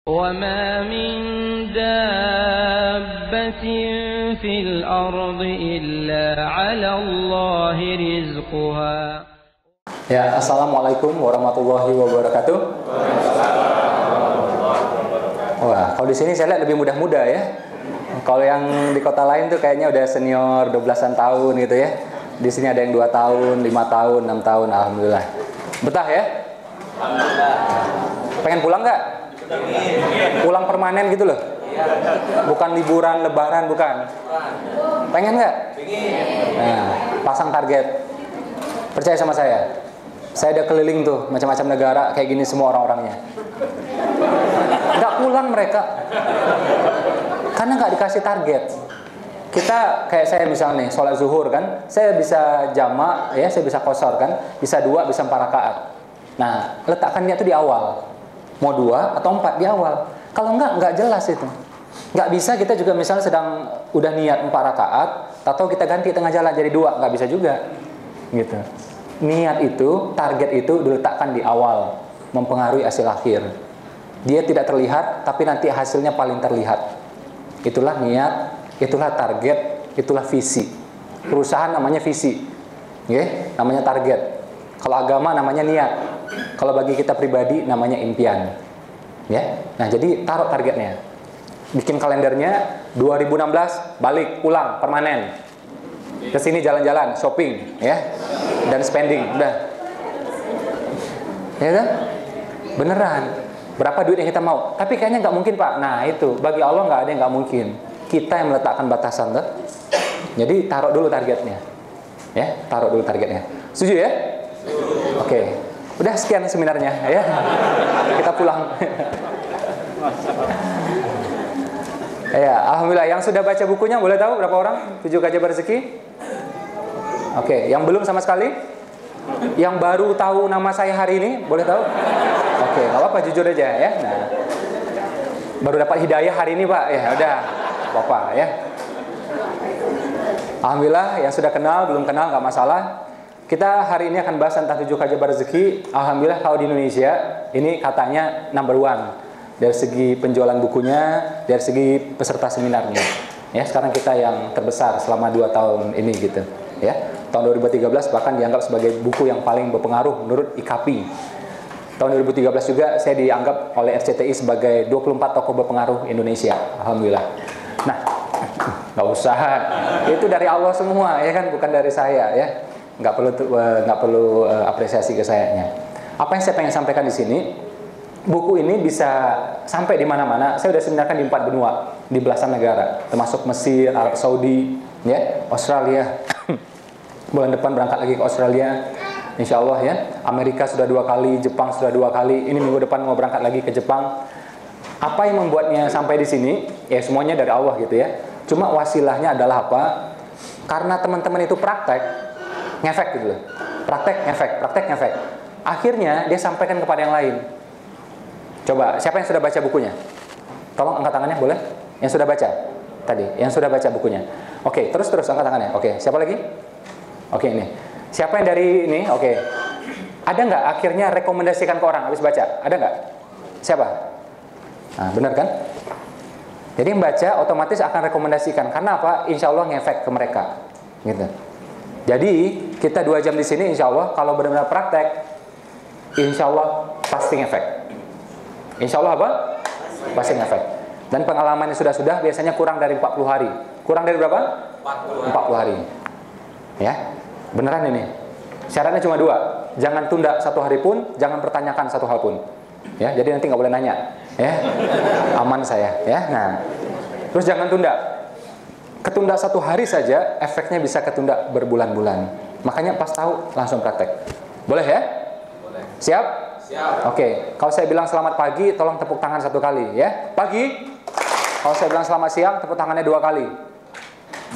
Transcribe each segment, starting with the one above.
وَمَا مِن دَابَّةٍ فِي الْأَرْضِ إِلَّا عَلَى اللَّهِ رِزْقُهَا. Ya, assalamualaikum warahmatullahi wabarakatuh. Wah, kalau di sini saya lihat lebih muda-muda ya. Kalau yang di kota lain tuh kayaknya udah senior 12-an tahun gitu ya. Di sini ada yang 2 tahun, 5 tahun, 6 tahun, alhamdulillah. Betah ya? Alhamdulillah. Pengen pulang nggak? Pulang permanen gitu loh? Bukan liburan, lebaran, bukan? Pengen nggak? Nah, pasang target. Percaya sama saya. Saya udah keliling tuh macam-macam negara kayak gini semua orang-orangnya. Nggak pulang mereka. Karena nggak dikasih target. Kita kayak saya misalnya nih, sholat zuhur kan, saya bisa jamak, ya, saya bisa qashar kan, bisa 2, bisa 4 rakaat. Nah, letakkan niat itu di awal. Mau 2 atau 4 di awal. Kalau nggak jelas itu. Nggak bisa kita juga misalnya sedang udah niat 4 rakaat, atau kita ganti tengah jalan jadi 2, nggak bisa juga. Gitu. Niat itu, target itu diletakkan di awal, mempengaruhi hasil akhir. Dia tidak terlihat, tapi nanti hasilnya paling terlihat. Itulah niat, itulah target, itulah visi. Perusahaan namanya visi, ya, namanya target. Kalau agama namanya niat. Kalau bagi kita pribadi namanya impian. Ya. Nah, jadi taruh targetnya. Bikin kalendernya 2016 balik pulang permanen. Ke sini jalan-jalan, shopping, ya. Dan spending, udah. Ya kan? Beneran. Berapa duit yang kita mau? Tapi kayaknya nggak mungkin, Pak. Nah, itu bagi Allah nggak ada yang nggak mungkin. Kita yang meletakkan batasan, tuh. Jadi taruh dulu targetnya. Ya, taruh dulu targetnya. Setuju ya? Oke. Udah sekian seminarnya ya. Kita pulang. Ya, alhamdulillah yang sudah baca bukunya boleh tahu berapa orang? 7 Keajaiban Rezeki? Oke, yang belum sama sekali? Yang baru tahu nama saya hari ini, boleh tahu? Oke, enggak apa-apa, jujur aja ya. Nah. Baru dapat hidayah hari ini, Pak. Ya, udah. Bapak ya. Alhamdulillah yang sudah kenal, belum kenal enggak masalah. Kita hari ini akan bahas tentang 7 Keajaiban Rezeki. Alhamdulillah kalau di Indonesia ini katanya number 1 dari segi penjualan bukunya, dari segi peserta seminarnya. Ya, sekarang kita yang terbesar selama 2 tahun ini gitu. Ya, tahun 2013 bahkan dianggap sebagai buku yang paling berpengaruh menurut IKP. Tahun 2013 juga saya dianggap oleh RCTI sebagai 24 tokoh berpengaruh Indonesia. Alhamdulillah. Nah, nggak usah. Itu dari Allah semua, ya kan, bukan dari saya ya. Nggak perlu apresiasi ke sayanya. Apa yang saya pengen sampaikan di sini, buku ini bisa sampai di mana-mana. Saya sudah seminarkan di 4 benua, di belasan negara, termasuk Mesir, Arab Saudi, ya, Australia. Bulan depan berangkat lagi ke Australia, insya Allah ya. Amerika sudah 2 kali, Jepang sudah 2 kali. Ini minggu depan mau berangkat lagi ke Jepang. Apa yang membuatnya sampai di sini? Ya semuanya dari Allah gitu ya. Cuma wasilahnya adalah apa? Karena teman-teman itu praktek. Ngefek gitu loh. Praktek, ngefek. Akhirnya dia sampaikan kepada yang lain. Coba, siapa yang sudah baca bukunya? Tolong angkat tangannya, boleh? Yang sudah baca? Tadi, yang sudah baca bukunya. Oke, terus angkat tangannya. Oke, siapa lagi? Oke, ini. Siapa yang dari ini? Oke. Ada nggak akhirnya rekomendasikan ke orang habis baca? Ada nggak? Siapa? Nah, benar kan? Jadi yang baca otomatis akan rekomendasikan. Karena apa? Insya Allah ngefek ke mereka. Gitu. Jadi kita 2 jam di sini, insya Allah kalau benar-benar praktek, insya Allah pasti ngefek. Insya Allah apa? Pasti ngefek. Dan pengalaman yang sudah biasanya kurang dari 40 hari. Kurang dari berapa? 40 hari. Ya, beneran ini. Syaratnya cuma 2. Jangan tunda 1 hari pun, jangan pertanyakan 1 hal pun. Ya, jadi nanti nggak boleh nanya. Ya, aman saya. Ya, nah, terus jangan tunda. Ketunda 1 hari saja, efeknya bisa ketunda berbulan-bulan. Makanya pas tahu langsung praktek. Boleh ya? Boleh. Siap? Siap. Oke. Kalau saya bilang selamat pagi, tolong tepuk tangan 1 kali ya. Pagi. Kalau saya bilang selamat siang, tepuk tangannya 2 kali.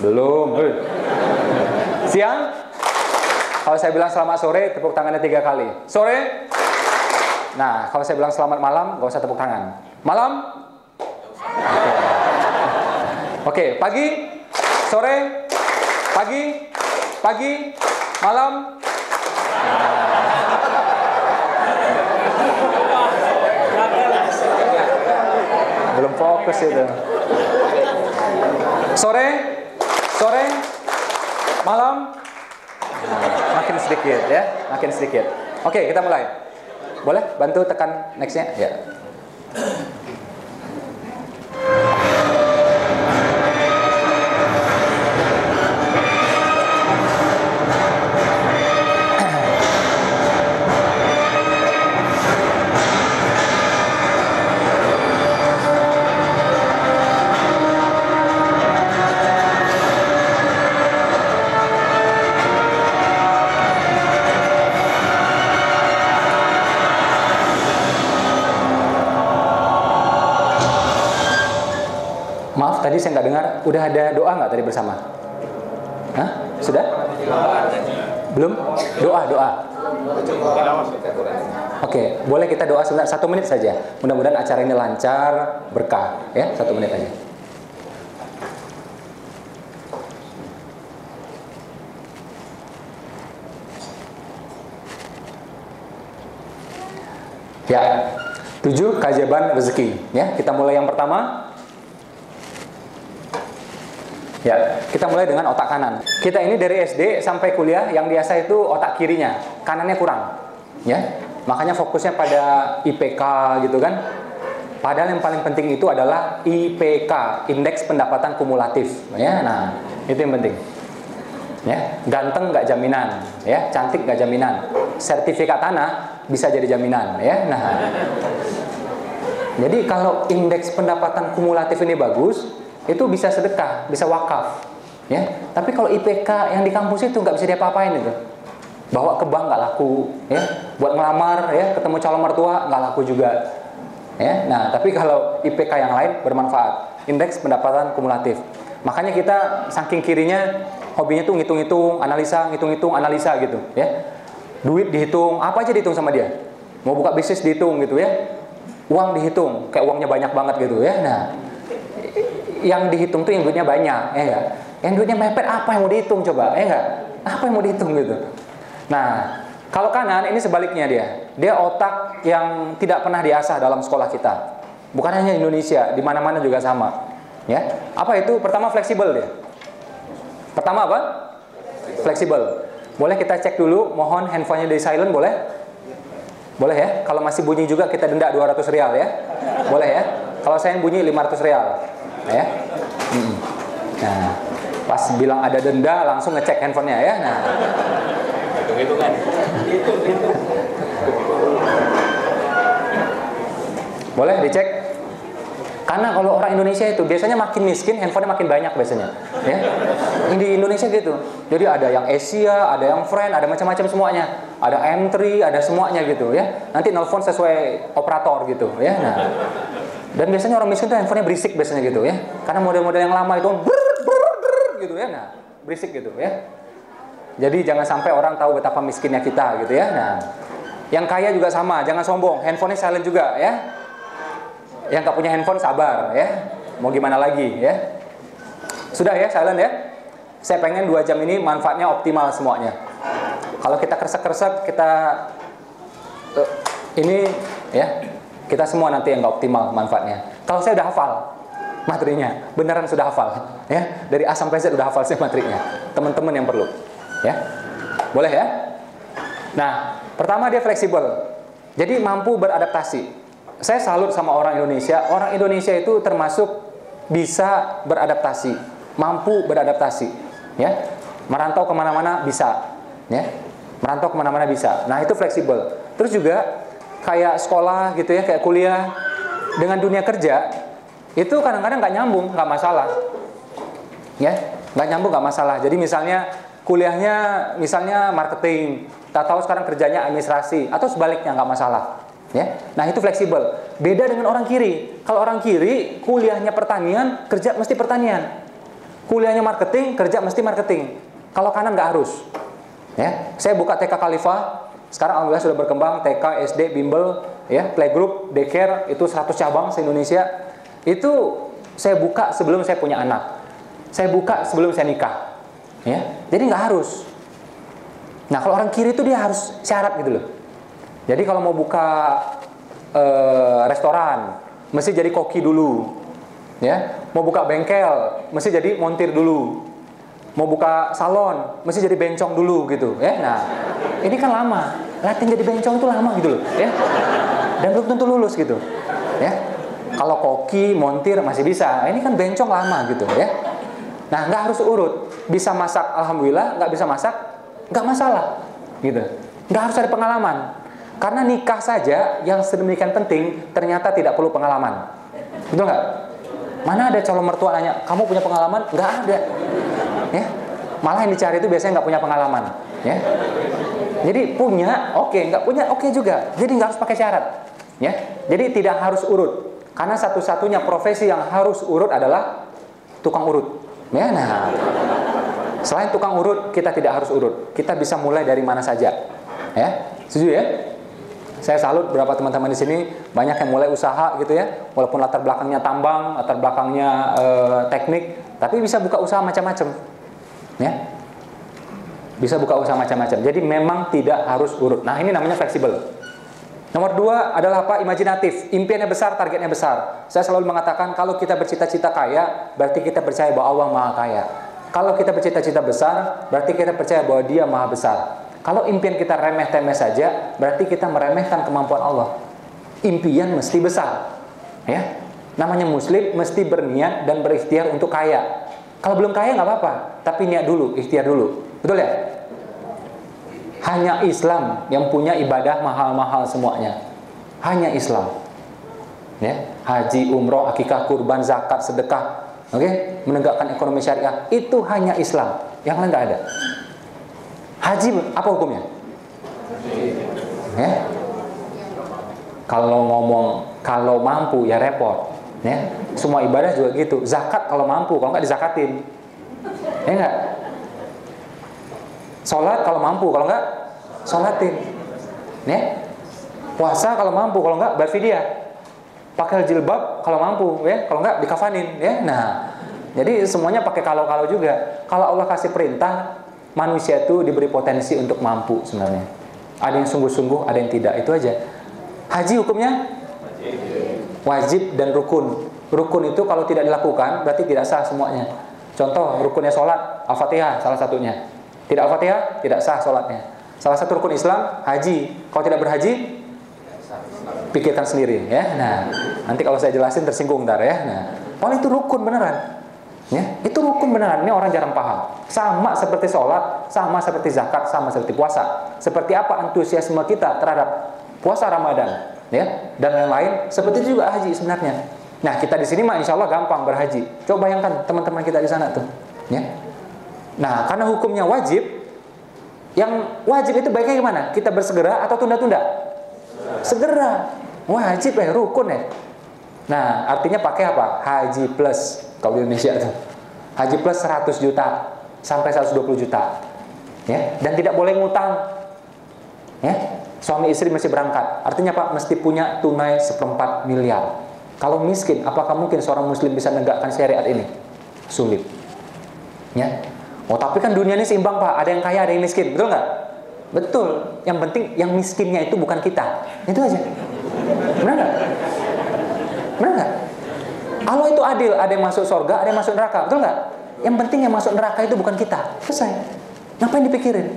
Belum. Siang. Kalau saya bilang selamat sore, tepuk tangannya 3 kali. Sore. Nah, kalau saya bilang selamat malam, nggak usah tepuk tangan. Malam. Oke. Pagi. Sore, pagi, malam. Belum fokus itu. Sore, malam, makin sedikit ya, makin sedikit. Oke, kita mulai. Boleh bantu tekan next-nya? Ya. Maaf, tadi saya nggak dengar. Udah ada doa nggak tadi bersama? Hah? Sudah? Belum? Doa. Oke, boleh kita doa sebentar, 1 menit saja. Mudah-mudahan acara ini lancar, berkah. Ya, 1 menit aja. Ya, 7 keajaiban rezeki. Ya, kita mulai yang pertama. Ya, kita mulai dengan otak kanan. Kita ini dari SD sampai kuliah yang biasa itu otak kirinya, kanannya kurang. Ya, makanya fokusnya pada IPK gitu kan. Padahal yang paling penting itu adalah IPK, Indeks Pendapatan Kumulatif. Ya, nah itu yang penting. Ya, ganteng nggak jaminan, ya, cantik nggak jaminan. Sertifikat tanah bisa jadi jaminan, ya. Nah, jadi kalau indeks pendapatan kumulatif ini bagus, itu bisa sedekah, bisa wakaf, ya. Tapi kalau IPK yang di kampus itu nggak bisa diapa-apain itu. Bawa ke bank nggak laku, ya. Buat ngelamar, ya, ketemu calon mertua nggak laku juga, ya. Nah, tapi kalau IPK yang lain bermanfaat, indeks pendapatan kumulatif. Makanya kita saking kirinya hobinya tuh ngitung-ngitung, analisa gitu, ya. Duit dihitung, apa aja dihitung sama dia. Mau buka bisnis dihitung gitu, ya. Uang dihitung, kayak uangnya banyak banget gitu, ya. Nah, yang dihitung tuh yang duitnya banyak, ya enggak? Yang duitnya mepet apa yang mau dihitung coba, ya enggak? Apa yang mau dihitung gitu. Nah, kalau kanan ini sebaliknya dia. Dia otak yang tidak pernah diasah dalam sekolah kita. Bukan hanya Indonesia, di mana-mana juga sama. Ya. Apa itu? Pertama fleksibel dia. Pertama apa? Fleksibel. Boleh kita cek dulu, mohon handphonenya di silent, boleh? Boleh ya? Kalau masih bunyi juga kita denda 200 rial ya. Boleh ya? Kalau saya yang bunyi 500 rial. Ya. Nah, pas bilang ada denda langsung ngecek handphonenya ya. Nah, hitung-hitungan. Boleh dicek? Karena kalau orang Indonesia itu biasanya makin miskin, handphonenya makin banyak biasanya. Ya. Di Indonesia gitu. Jadi ada yang Asia, ada yang Friend, ada macam-macam semuanya. Ada M3, ada semuanya gitu ya. Nanti nelpon sesuai operator gitu ya. Nah. Dan biasanya orang miskin tuh handphonenya berisik biasanya gitu ya. Karena model-model yang lama itu gitu ya. Nah, berisik gitu ya. Jadi jangan sampai orang tahu betapa miskinnya kita gitu ya. Nah, yang kaya juga sama, jangan sombong. Handphonenya silent juga ya. Yang nggak punya handphone sabar ya. Mau gimana lagi ya. Sudah ya silent ya. Saya pengen 2 jam ini manfaatnya optimal semuanya. Kalau kita kresek-kresek, kita ini ya, kita semua nanti yang nggak optimal manfaatnya. Kalau saya udah hafal materinya, beneran sudah hafal ya. Dari A sampai Z udah hafal saya materinya. Teman-teman yang perlu ya. Boleh ya. Nah, pertama dia fleksibel. Jadi mampu beradaptasi. Saya salut sama orang Indonesia. Orang Indonesia itu termasuk bisa beradaptasi, mampu beradaptasi, ya. Merantau kemana-mana bisa, ya. Merantau kemana-mana bisa. Nah itu fleksibel. Terus juga kayak sekolah gitu ya, kayak kuliah dengan dunia kerja itu kadang-kadang nggak nyambung, nggak masalah, ya. Nggak nyambung nggak masalah. Jadi misalnya kuliahnya misalnya marketing, tak tahu sekarang kerjanya administrasi atau sebaliknya nggak masalah. Ya, nah itu fleksibel. Beda dengan orang kiri. Kalau orang kiri kuliahnya pertanian, kerja mesti pertanian. Kuliahnya marketing, kerja mesti marketing. Kalau kanan nggak harus. Ya, saya buka TK Khalifah. Sekarang alhamdulillah sudah berkembang TK, SD, bimbel, ya, playgroup, daycare itu 100 cabang se-Indonesia. Itu saya buka sebelum saya punya anak. Saya buka sebelum saya nikah. Ya, jadi nggak harus. Nah kalau orang kiri itu dia harus syarat gitu loh. Jadi kalau mau buka restoran, mesti jadi koki dulu. Ya, mau buka bengkel, mesti jadi montir dulu. Mau buka salon, mesti jadi bencong dulu gitu, ya. Nah, ini kan lama. Latihan jadi bencong itu lama gitu loh, ya. Dan belum tentu lulus gitu, ya. Kalau koki, montir masih bisa. Ini kan bencong lama gitu, ya. Nah, nggak harus urut. Bisa masak, alhamdulillah. Nggak bisa masak, nggak masalah, gitu. Nggak harus ada pengalaman. Karena nikah saja yang sedemikian penting ternyata tidak perlu pengalaman, betul nggak? Mana ada calon mertua nanya, kamu punya pengalaman? Nggak ada, ya. Malah yang dicari itu biasanya nggak punya pengalaman, ya. Jadi punya, oke, nggak punya, oke juga. Jadi nggak harus pakai syarat, ya. Jadi tidak harus urut, karena satu-satunya profesi yang harus urut adalah tukang urut, ya. Nah, selain tukang urut, kita tidak harus urut. Kita bisa mulai dari mana saja, ya. Setuju ya? Saya salut beberapa teman-teman di sini banyak yang mulai usaha gitu ya, walaupun latar belakangnya tambang, latar belakangnya teknik, tapi bisa buka usaha macam-macam, ya, bisa buka usaha macam-macam. Jadi memang tidak harus urut. Nah, ini namanya fleksibel. Nomor 2 adalah apa? Imajinatif. Impiannya besar, targetnya besar. Saya selalu mengatakan kalau kita bercita-cita kaya, berarti kita percaya bahwa Allah Maha Kaya. Kalau kita bercita-cita besar, berarti kita percaya bahwa Dia Maha Besar. Kalau impian kita remeh-temeh saja, berarti kita meremehkan kemampuan Allah. Impian mesti besar, ya. Namanya muslim mesti berniat dan berikhtiar untuk kaya. Kalau belum kaya nggak apa-apa, tapi niat dulu, ikhtiar dulu, betul ya? Hanya Islam yang punya ibadah mahal-mahal semuanya. Hanya Islam, ya. Haji, umroh, akikah, kurban, zakat, sedekah, oke? Menegakkan ekonomi syariah, itu hanya Islam. Yang lain nggak ada. Haji apa hukumnya? Ya. Kalau mampu ya repot, ya. Semua ibadah juga gitu. Zakat kalau mampu, kalau nggak dizakatin, ya nggak. Sholat kalau mampu, kalau nggak sholatin, ya. Puasa kalau mampu, kalau nggak berfidyah. Pakai jilbab kalau mampu, ya. Kalau nggak dikafanin, ya. Nah, jadi semuanya pakai kalau juga. Kalau Allah kasih perintah, manusia itu diberi potensi untuk mampu sebenarnya. Ada yang sungguh-sungguh, ada yang tidak, itu aja. Haji hukumnya wajib dan rukun. Rukun itu kalau tidak dilakukan berarti tidak sah semuanya. Contoh rukunnya sholat, Al-Fatihah salah satunya. Tidak Al-Fatihah, tidak sah sholatnya. Salah satu rukun Islam, haji. Kalau tidak berhaji, pikirkan sendiri, ya. Nah, nanti kalau saya jelasin tersinggung ntar, ya. Nah, kalau itu rukun beneran. Ya, itu rukun beneran. Ini orang jarang paham. Sama seperti sholat, sama seperti zakat, sama seperti puasa. Seperti apa antusiasme kita terhadap puasa Ramadan, ya, dan lain-lain. Seperti itu juga haji sebenarnya. Nah, kita di sini mah insya Allah gampang berhaji. Coba bayangkan teman-teman kita di sana tuh, ya. Nah, karena hukumnya wajib, yang wajib itu baiknya gimana? Kita bersegera atau tunda-tunda? Segera. Wajib ya, rukun ya. Nah, artinya pakai apa? Haji plus. Kalau di Indonesia tuh haji plus 100 juta sampai 120 juta, ya. Dan tidak boleh ngutang, ya. Suami istri mesti berangkat. Artinya apa? Mesti punya tunai 1/4 miliar. Kalau miskin, apakah mungkin seorang muslim bisa menegakkan syariat ini? Sulit, ya. Oh, tapi kan dunia ini seimbang, Pak. Ada yang kaya, ada yang miskin, betul nggak? Betul. Yang penting yang miskinnya itu bukan kita. Itu aja. Benar nggak? Benar nggak? Allah itu adil, ada yang masuk surga, ada yang masuk neraka, betul nggak? Yang penting yang masuk neraka itu bukan kita. Selesai. Ngapain dipikirin?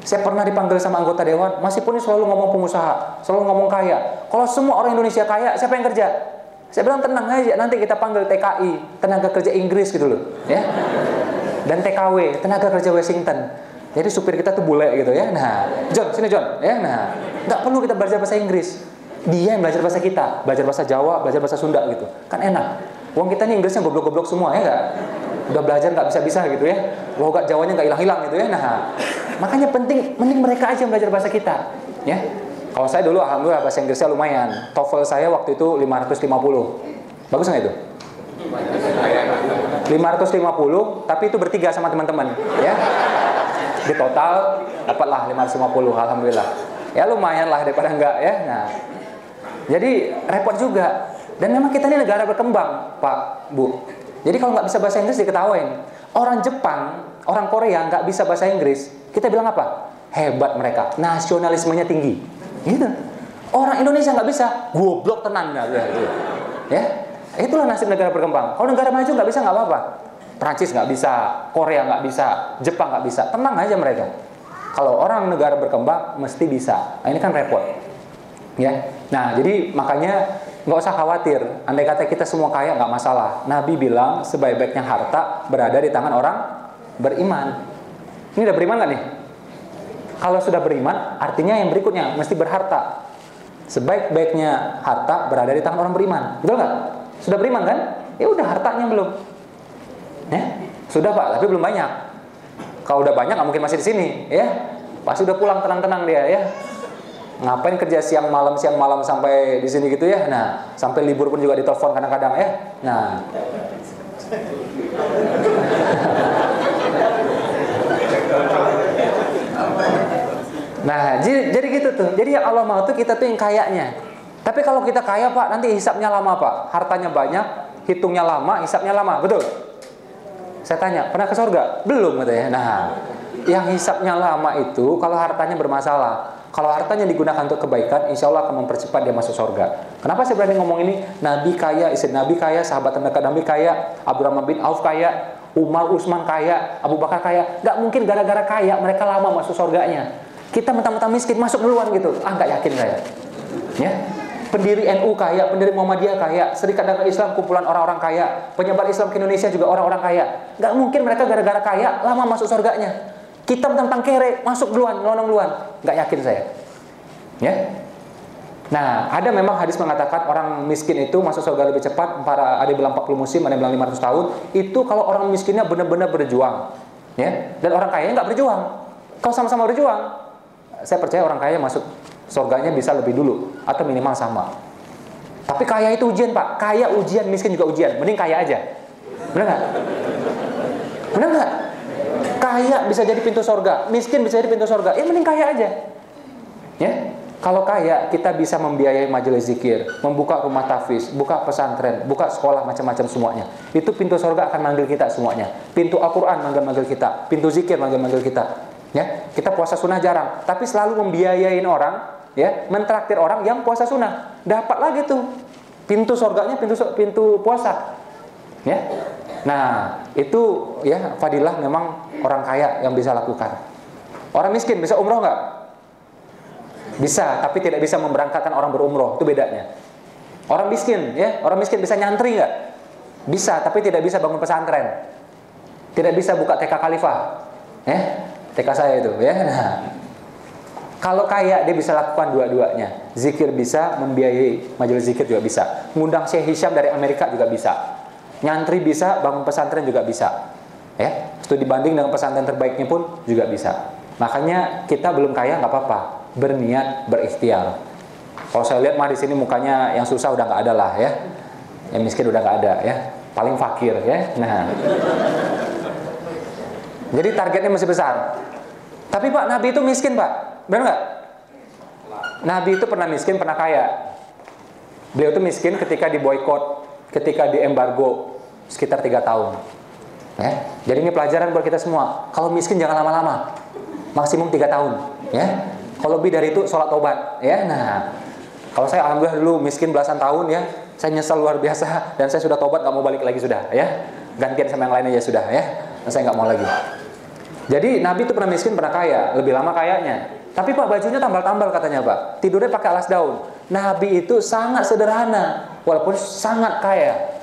Saya pernah dipanggil sama anggota dewan, masih pun selalu ngomong pengusaha, selalu ngomong kaya. Kalau semua orang Indonesia kaya, siapa yang kerja? Saya bilang tenang aja, nanti kita panggil TKI, tenaga kerja Inggris gitu loh, ya. Dan TKW, tenaga kerja Washington. Jadi supir kita tuh bule gitu, ya. Nah, John, sini John, ya. Nah, nggak perlu kita belajar bahasa Inggris. Dia yang belajar bahasa kita, belajar bahasa Jawa, belajar bahasa Sunda gitu. Kan enak. Wong kita nih Inggrisnya goblok-goblok semua, ya nggak? Udah belajar nggak bisa-bisa gitu, ya. Logat Jawanya nggak hilang-hilang gitu, ya. Nah, makanya mending mereka aja yang belajar bahasa kita, ya. Kalau saya dulu alhamdulillah bahasa Inggrisnya lumayan. TOEFL saya waktu itu 550. Bagus nggak itu? 550, tapi itu bertiga sama teman-teman, ya. Di total dapatlah 550, alhamdulillah. Ya lumayan lah daripada enggak, ya. Nah, jadi repot juga. Dan memang kita ini negara berkembang, Pak, Bu. Jadi kalau nggak bisa bahasa Inggris diketawain. Orang Jepang, orang Korea nggak bisa bahasa Inggris, kita bilang apa? Hebat mereka, nasionalismenya tinggi. Gitu. Orang Indonesia nggak bisa, goblok tenan, gitu. Ya, itulah nasib negara berkembang. Kalau negara maju nggak bisa nggak apa-apa. Prancis nggak bisa, Korea nggak bisa, Jepang nggak bisa. Tenang aja mereka. Kalau orang negara berkembang mesti bisa. Nah, ini kan repot. Ya. Nah, jadi makanya nggak usah khawatir. Andai kata kita semua kaya nggak masalah. Nabi bilang sebaik-baiknya harta berada di tangan orang beriman. Ini udah beriman nggak nih? Kalau sudah beriman, artinya yang berikutnya mesti berharta. Sebaik-baiknya harta berada di tangan orang beriman. Betul nggak? Sudah beriman kan? Ya udah, hartanya belum. Ya, sudah Pak, tapi belum banyak. Kalau udah banyak nggak mungkin masih di sini, ya. Pasti udah pulang tenang-tenang dia, ya. Ngapain kerja siang malam sampai di sini gitu ya? Nah, sampai libur pun juga ditelepon kadang-kadang, ya. Nah, jadi gitu tuh. Jadi yang Allah mau tuh kita tuh yang kayanya. Tapi kalau kita kaya Pak, nanti hisapnya lama Pak. Hartanya banyak, hitungnya lama, hisapnya lama, betul? Saya tanya, pernah ke surga? Belum katanya. Nah, yang hisapnya lama itu kalau hartanya bermasalah. Kalau hartanya digunakan untuk kebaikan, insya Allah akan mempercepat dia masuk surga. Kenapa saya berani ngomong ini? Nabi kaya, istri Nabi kaya, sahabat terdekat Nabi kaya, Abdurrahman bin Auf kaya, Umar Utsman kaya, Abu Bakar kaya. Gak mungkin gara-gara kaya mereka lama masuk surganya. Kita mentang-mentang miskin masuk duluan gitu. Gak yakin saya. Ya. Pendiri NU kaya, pendiri Muhammadiyah kaya, Serikat Dagang Islam kumpulan orang-orang kaya, penyebar Islam ke Indonesia juga orang-orang kaya. Gak mungkin mereka gara-gara kaya lama masuk surganya. Kita tentang kere masuk duluan, nyelonong duluan. Gak yakin saya. Ya. Nah, ada memang hadis mengatakan orang miskin itu masuk surga lebih cepat. Ada yang bilang 40 musim, ada yang bilang 500 tahun. Itu kalau orang miskinnya benar-benar berjuang. Ya. Dan orang kayanya nggak berjuang. Kalau sama-sama berjuang, saya percaya orang kaya masuk surganya bisa lebih dulu atau minimal sama. Tapi kaya itu ujian Pak. Kaya ujian, miskin juga ujian. Mending kaya aja. Benar nggak? Benar nggak? Kaya bisa jadi pintu surga, miskin bisa jadi pintu surga. Ya mending kaya aja. Ya. Kalau kaya kita bisa membiayai majelis zikir, membuka rumah tahfiz, buka pesantren, buka sekolah macam-macam semuanya. Itu pintu surga akan manggil kita semuanya. Pintu Al-Qur'an manggil-manggil kita, pintu zikir manggil-manggil kita. Ya, kita puasa sunnah jarang, tapi selalu membiayain orang, ya, mentraktir orang yang puasa sunnah. Dapat lagi tuh pintu surganya, pintu puasa. Ya. Nah, itu ya fadilah memang orang kaya yang bisa lakukan. Orang miskin bisa umroh nggak? Bisa, tapi tidak bisa memberangkatkan orang berumroh. Itu bedanya. Orang miskin, ya, orang miskin bisa nyantri nggak? Bisa, tapi tidak bisa bangun pesantren. Tidak bisa buka TK Khalifah. Ya. TK saya itu, ya. Nah, kalau kaya dia bisa lakukan dua-duanya. Zikir bisa, membiayai majelis zikir juga bisa. Ngundang Syekh Hisham dari Amerika juga bisa. Nyantri bisa, bangun pesantren juga bisa. Ya, studi banding dengan pesantren terbaiknya pun juga bisa. Makanya kita belum kaya nggak apa-apa, berniat, berikhtiar. Kalau saya lihat mah di sini mukanya yang susah udah nggak ada lah, ya. Yang miskin udah nggak ada, ya. Paling fakir, ya. Nah, jadi targetnya masih besar. Tapi Pak, Nabi itu miskin Pak, benar nggak? Nabi itu pernah miskin, pernah kaya. Beliau itu miskin ketika diboikot, ketika diembargo sekitar 3 tahun. Ya, jadi ini pelajaran buat kita semua. Kalau miskin jangan lama-lama, maksimum 3 tahun. Ya, kalau lebih dari itu sholat tobat. Ya, nah, kalau saya alhamdulillah dulu miskin belasan tahun ya, saya nyesal luar biasa dan saya sudah tobat, nggak mau balik lagi sudah. Ya, gantian sama yang lain aja sudah. Ya, dan saya nggak mau lagi. Jadi Nabi itu pernah miskin, pernah kaya, lebih lama kayanya. Tapi Pak, bajunya tambal-tambal katanya Pak. Tidurnya pakai alas daun. Nabi itu sangat sederhana, walaupun sangat kaya.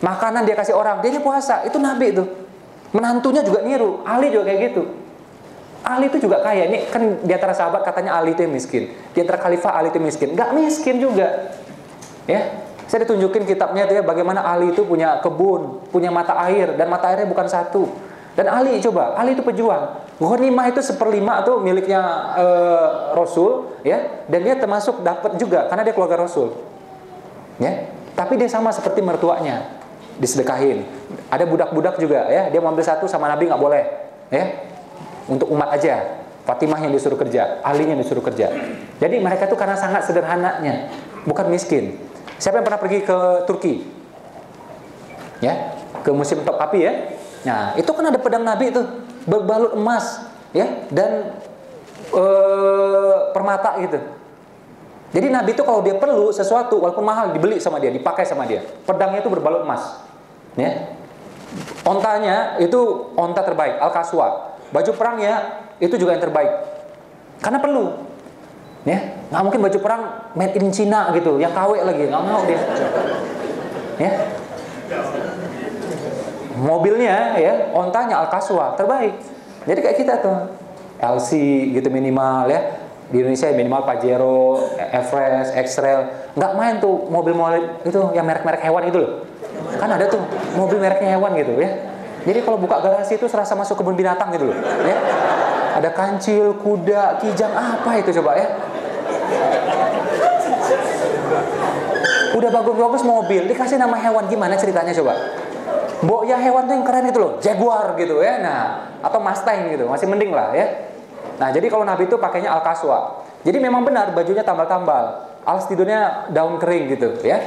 Makanan dia kasih orang, dia puasa. Itu Nabi itu. Menantunya juga niru. Ali juga kayak gitu. Ali itu juga kaya. Ini kan di antara sahabat katanya Ali itu yang miskin. Di antara khalifah Ali itu miskin. Gak miskin juga. Ya, saya ditunjukin kitabnya itu ya, bagaimana Ali itu punya kebun, punya mata air, dan mata airnya bukan satu. Dan Ali coba, Ali itu pejuang. Ghanimah itu 1/5 tuh miliknya Rasul, ya. Dan dia termasuk dapat juga karena dia keluarga Rasul. Ya. Tapi dia sama seperti mertuanya, disedekahin. Ada budak-budak juga, ya. Dia mau ambil satu sama Nabi nggak boleh, ya. Untuk umat aja. Fatimah yang disuruh kerja, Ali yang disuruh kerja. Jadi mereka tuh karena sangat sederhananya, bukan miskin. Siapa yang pernah pergi ke Turki? Ya, ke musim Topkapi ya. Nah, itu kan ada pedang Nabi itu berbalut emas, ya, dan permata gitu. Jadi Nabi itu kalau dia perlu sesuatu walaupun mahal dibeli sama dia, dipakai sama dia. Pedangnya itu berbalut emas. Ya. Ontanya itu onta terbaik, Al-Qaswa. Baju perangnya itu juga yang terbaik. Karena perlu. Ya, nggak mungkin baju perang made in China gitu, yang KW lagi, nggak mau dia. Ya. Mobilnya ya, ontanya Al-Qaswa terbaik. Jadi kayak kita tuh, LC gitu minimal ya. Di Indonesia minimal Pajero, Everest, X-Trail. Nggak main tuh mobil-mobil itu yang merek-merek hewan itu loh. Kan ada tuh mobil mereknya hewan gitu ya. Jadi kalau buka garasi itu serasa masuk kebun binatang gitu loh ya. Ada kancil, kuda, kijang, apa itu coba ya. Udah bagus-bagus mobil, dikasih nama hewan, gimana ceritanya coba. Mbok ya hewan tuh yang keren gitu loh, Jaguar gitu ya. Nah, atau Mustang gitu, masih mending lah ya. Nah, jadi kalau Nabi itu pakainya Al-Qaswa. Jadi memang benar bajunya tambal-tambal, alas tidurnya daun kering gitu ya.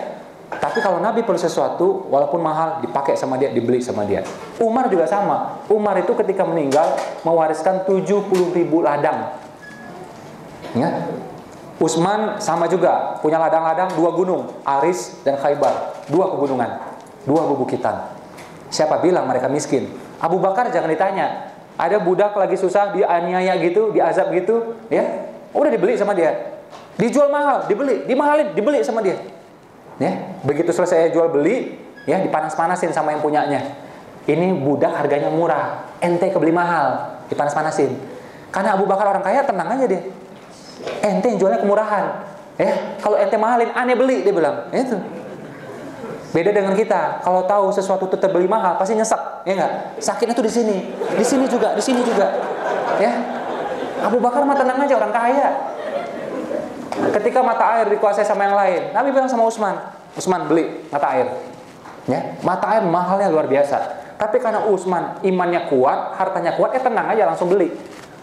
Tapi kalau Nabi perlu sesuatu, walaupun mahal, dipakai sama dia, dibeli sama dia. Umar juga sama. Umar itu ketika meninggal mewariskan 70.000 ladang. Ya. Utsman sama juga, punya ladang-ladang 2 gunung, Aris dan Khaybar, 2 pegunungan, 2 bubukitan. Siapa bilang mereka miskin? Abu Bakar jangan ditanya. Ada budak lagi susah, dianiaya gitu, diazab gitu, ya. Udah dibeli sama dia. Dijual mahal, dibeli, dimahalin, dibeli sama dia. Ya, begitu selesai jual beli, ya dipanas-panasin sama yang punyanya. Ini budak harganya murah, ente kebeli mahal, dipanas-panasin. Karena Abu Bakar orang kaya, tenang aja dia. Ente yang jualnya kemurahan. Ya, kalau ente mahalin, aneh beli, dia bilang. Itu. Beda dengan kita, kalau tahu sesuatu itu terbeli mahal, pasti nyesek, ya enggak? Sakitnya tuh di sini juga, ya. Abu Bakar mah tenang aja, orang kaya. Ketika mata air dikuasai sama yang lain, Nabi bilang sama Utsman beli mata air. Ya, mata air mahalnya luar biasa. Tapi karena Utsman imannya kuat, hartanya kuat, tenang aja langsung beli.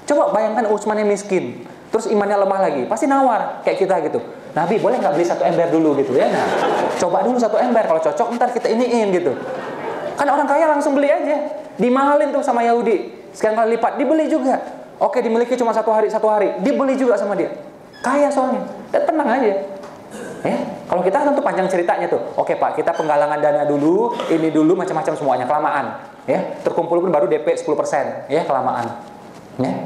Coba bayangkan Utsman yang miskin, terus imannya lemah lagi, pasti nawar kayak kita gitu. Nabi boleh nggak beli 1 ember dulu gitu ya? Nah, coba dulu 1 ember, kalau cocok ntar kita iniin gitu. Kan orang kaya langsung beli aja, dimahalin tuh sama Yahudi, sekian kali lipat, dibeli juga. Oke, dimiliki cuma 1 hari, dibeli juga sama dia. Kaya soalnya, tenang aja. Ya, kalau kita tentu panjang ceritanya tuh. Oke Pak, kita penggalangan dana dulu, ini dulu macam-macam semuanya, kelamaan. Ya, terkumpul pun baru DP 10%, ya kelamaan. Ya.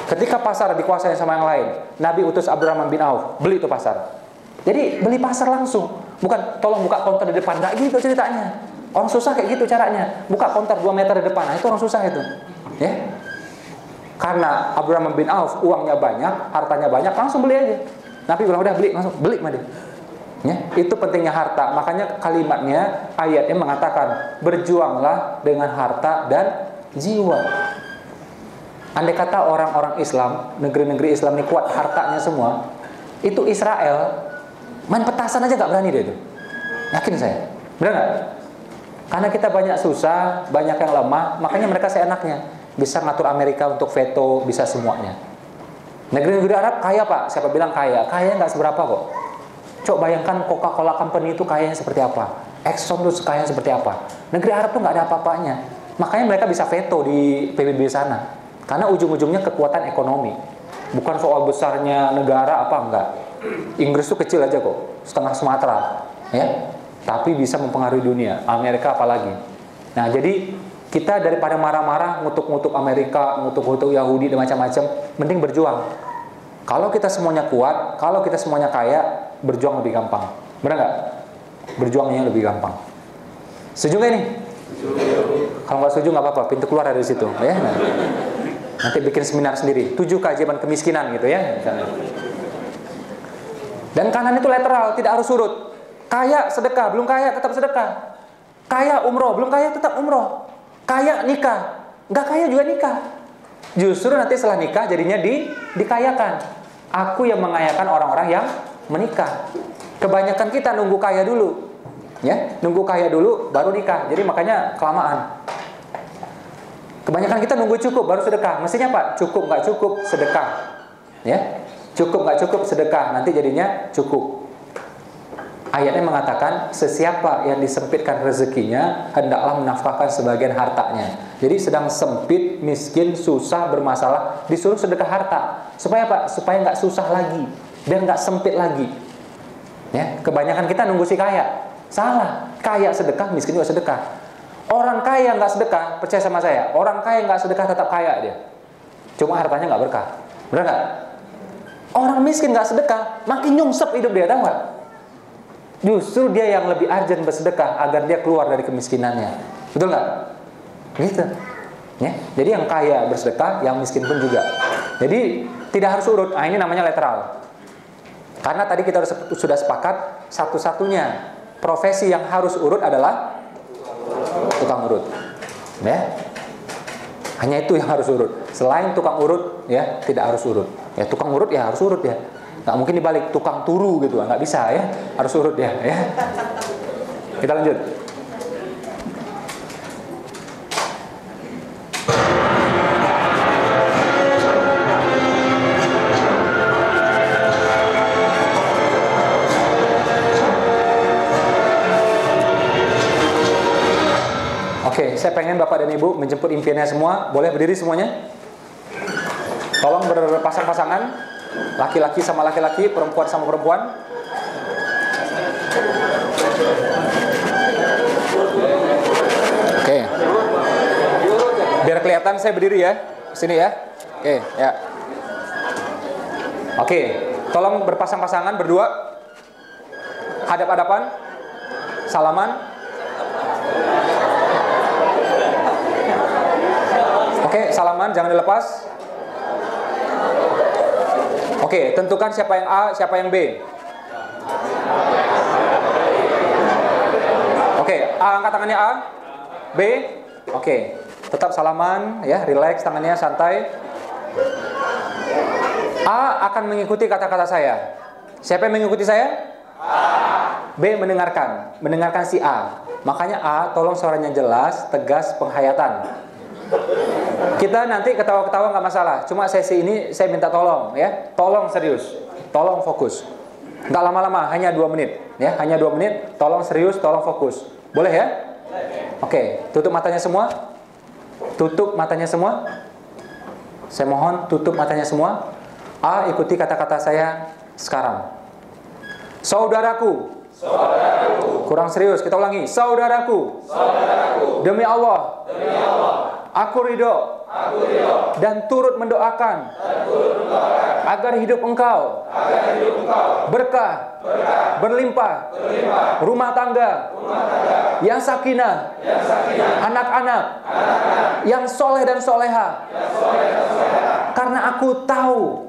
Ketika pasar dikuasai sama yang lain, Nabi utus Abdurrahman bin Auf, beli itu pasar. Jadi beli pasar langsung, bukan tolong buka konter di depan, nggak gitu ceritanya. Orang susah kayak gitu caranya, buka konter 2 meter di depan, nah itu orang susah itu. Ya. Karena Abdurrahman bin Auf uangnya banyak, hartanya banyak, langsung beli aja. Nabi bilang udah beli, langsung beli sama dia. Ya, itu pentingnya harta. Makanya kalimatnya, ayatnya mengatakan berjuanglah dengan harta dan jiwa. Andai kata orang-orang Islam, negeri-negeri Islam ini kuat hartanya semua, itu Israel main petasan aja nggak berani dia itu. Yakin saya, benar nggak? Karena kita banyak susah, banyak yang lemah, makanya mereka seenaknya bisa ngatur Amerika untuk veto, bisa semuanya. Negeri-negeri Arab kaya Pak, siapa bilang kaya? Kaya nggak seberapa kok. Coba bayangkan Coca-Cola Company itu kayanya seperti apa, Exxon itu kayanya seperti apa. Negeri Arab tuh nggak ada apa-apanya, makanya mereka bisa veto di PBB sana. Karena ujung-ujungnya kekuatan ekonomi, bukan soal besarnya negara apa enggak. Inggris tuh kecil aja kok, setengah Sumatera, ya, tapi bisa mempengaruhi dunia. Amerika apalagi. Nah, jadi kita daripada marah-marah, ngutuk-ngutuk Amerika, ngutuk-ngutuk Yahudi dan macam-macam, mending berjuang. Kalau kita semuanya kuat, kalau kita semuanya kaya, berjuang lebih gampang. Benar nggak? Berjuangnya lebih gampang. Setuju nggak ini? Kalau nggak setuju nggak apa-apa, pintu keluar dari situ, ya. Nanti bikin seminar sendiri, 7 keajaiban kemiskinan gitu ya misalnya. Dan kanan itu lateral, tidak harus surut. Kaya sedekah, belum kaya tetap sedekah. Kaya umroh, belum kaya tetap umroh. Kaya nikah, nggak kaya juga nikah. Justru nanti setelah nikah jadinya dikayakan. Aku yang mengayakan orang-orang yang menikah. Kebanyakan kita nunggu kaya dulu, ya, nunggu kaya dulu baru nikah. Jadi makanya kelamaan. Kebanyakan kita nunggu cukup baru sedekah. Mestinya Pak, cukup nggak cukup sedekah, ya, cukup nggak cukup sedekah, nanti jadinya cukup. Ayatnya mengatakan sesiapa yang disempitkan rezekinya hendaklah menafkahkan sebagian hartanya. Jadi sedang sempit, miskin, susah, bermasalah, disuruh sedekah harta. Supaya apa? Supaya nggak susah lagi. biar nggak sempit lagi. Ya, kebanyakan kita nunggu si kaya. Salah. Kaya sedekah, miskin juga sedekah. Orang kaya nggak sedekah, percaya sama saya, orang kaya nggak sedekah tetap kaya dia. Cuma hartanya nggak berkah. Benar nggak? Orang miskin nggak sedekah, makin nyungsep hidup dia, tahu nggak? Justru dia yang lebih urgent bersedekah agar dia keluar dari kemiskinannya. Betul nggak? Gitu. Ya. Jadi yang kaya bersedekah, yang miskin pun juga. Jadi tidak harus urut. Nah, ini namanya lateral. Karena tadi kita sudah sepakat, satu-satunya profesi yang harus urut adalah tukang urut. Ya. Hanya itu yang harus urut. Selain tukang urut, ya tidak harus urut. Ya tukang urut ya harus urut ya. Nggak mungkin dibalik tukang turu gitu, nggak bisa ya. Harus urut ya. Ya. Kita lanjut. Oke, saya pengen Bapak dan Ibu menjemput impiannya semua. Boleh berdiri semuanya? Tolong berpasang-pasangan. Laki-laki sama laki-laki, perempuan sama perempuan. Oke. Biar kelihatan saya berdiri ya. Sini ya. Oke, ya. Oke, tolong berpasang-pasangan berdua. Hadap-hadapan. Salaman. Oke, salaman, jangan dilepas. Oke, tentukan siapa yang A, siapa yang B. Oke, A angkat tangannya A, B. Oke, tetap salaman ya, relax tangannya, santai. A akan mengikuti kata-kata saya. Siapa yang mengikuti saya? A. B mendengarkan si A. Makanya A, tolong suaranya jelas, tegas, penghayatan. Kita nanti ketawa-ketawa nggak masalah. Cuma sesi ini saya minta tolong ya. Tolong serius. Tolong fokus. Nggak lama-lama, hanya 2 menit ya. Hanya 2 menit. Tolong serius, tolong fokus. Boleh ya? Oke, tutup matanya semua. Tutup matanya semua. Saya mohon tutup matanya semua. A, ikuti kata-kata saya sekarang. Saudaraku. Saudaraku. Kurang serius, kita ulangi. Saudaraku. Saudaraku. Demi Allah. Demi Allah. Aku ridho dan turut mendoakan agar hidup engkau berkah, berlimpah, rumah tangga yang sakinah, anak-anak yang soleh dan soleha. Karena aku tahu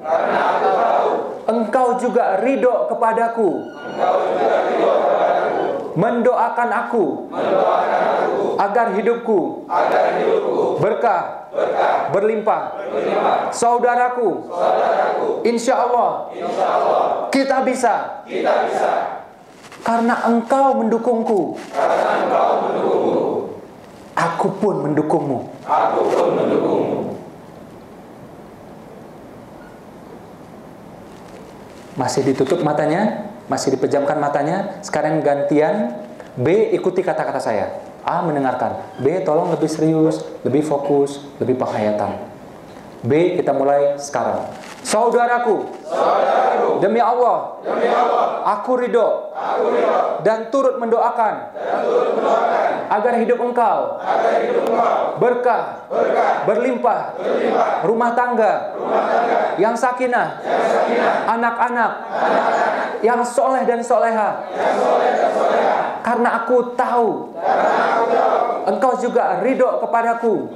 engkau juga ridho kepadaku, mendoakan aku agar hidupku berkah, berlimpah. Saudaraku, insya Allah kita bisa. Karena engkau mendukungku, aku pun mendukungmu. Masih ditutup matanya, masih dipejamkan matanya. Sekarang gantian. B, ikuti kata-kata saya. A, mendengarkan. B, tolong lebih serius, lebih fokus, lebih penghayatan. B, kita mulai sekarang. Saudaraku, demi Allah, aku ridho dan turut mendoakan agar hidup engkau berkah, berlimpah, rumah tangga yang sakinah, anak-anak yang soleh dan soleha. Karena aku tahu engkau juga ridho kepadaku,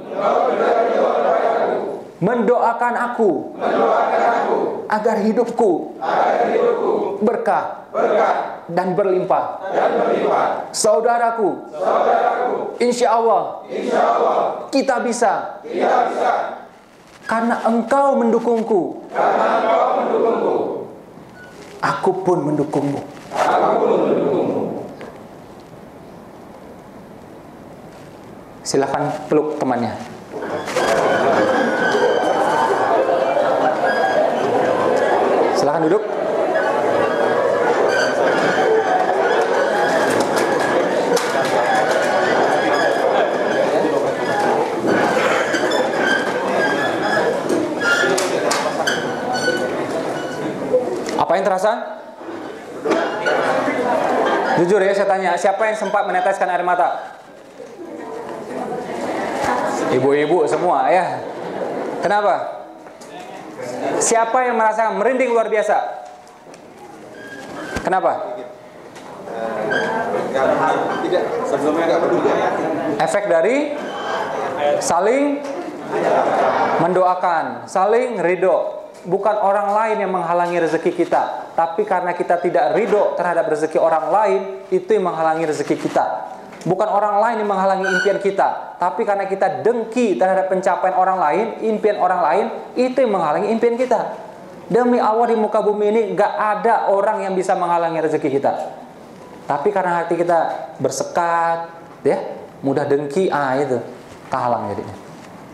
mendoakan aku agar hidupku berkah dan berlimpah. Saudaraku, insya Allah kita bisa. Karena engkau mendukungku, aku pun mendukungmu. Silakan peluk temannya. Silakan duduk. Apa yang terasa? Jujur ya saya tanya, siapa yang sempat meneteskan air mata? Ibu-ibu semua ya. Kenapa? Siapa yang merasa merinding luar biasa? Kenapa? Tidak, sebelumnya nggak peduli. Efek dari saling mendoakan, saling ridho. Bukan orang lain yang menghalangi rezeki kita, tapi karena kita tidak ridho terhadap rezeki orang lain, itu yang menghalangi rezeki kita. Bukan orang lain yang menghalangi impian kita, tapi karena kita dengki terhadap pencapaian orang lain, impian orang lain, itu yang menghalangi impian kita. Demi Allah, di muka bumi ini gak ada orang yang bisa menghalangi rezeki kita. Tapi karena hati kita bersekat, ya, mudah dengki, itu kehalang jadinya.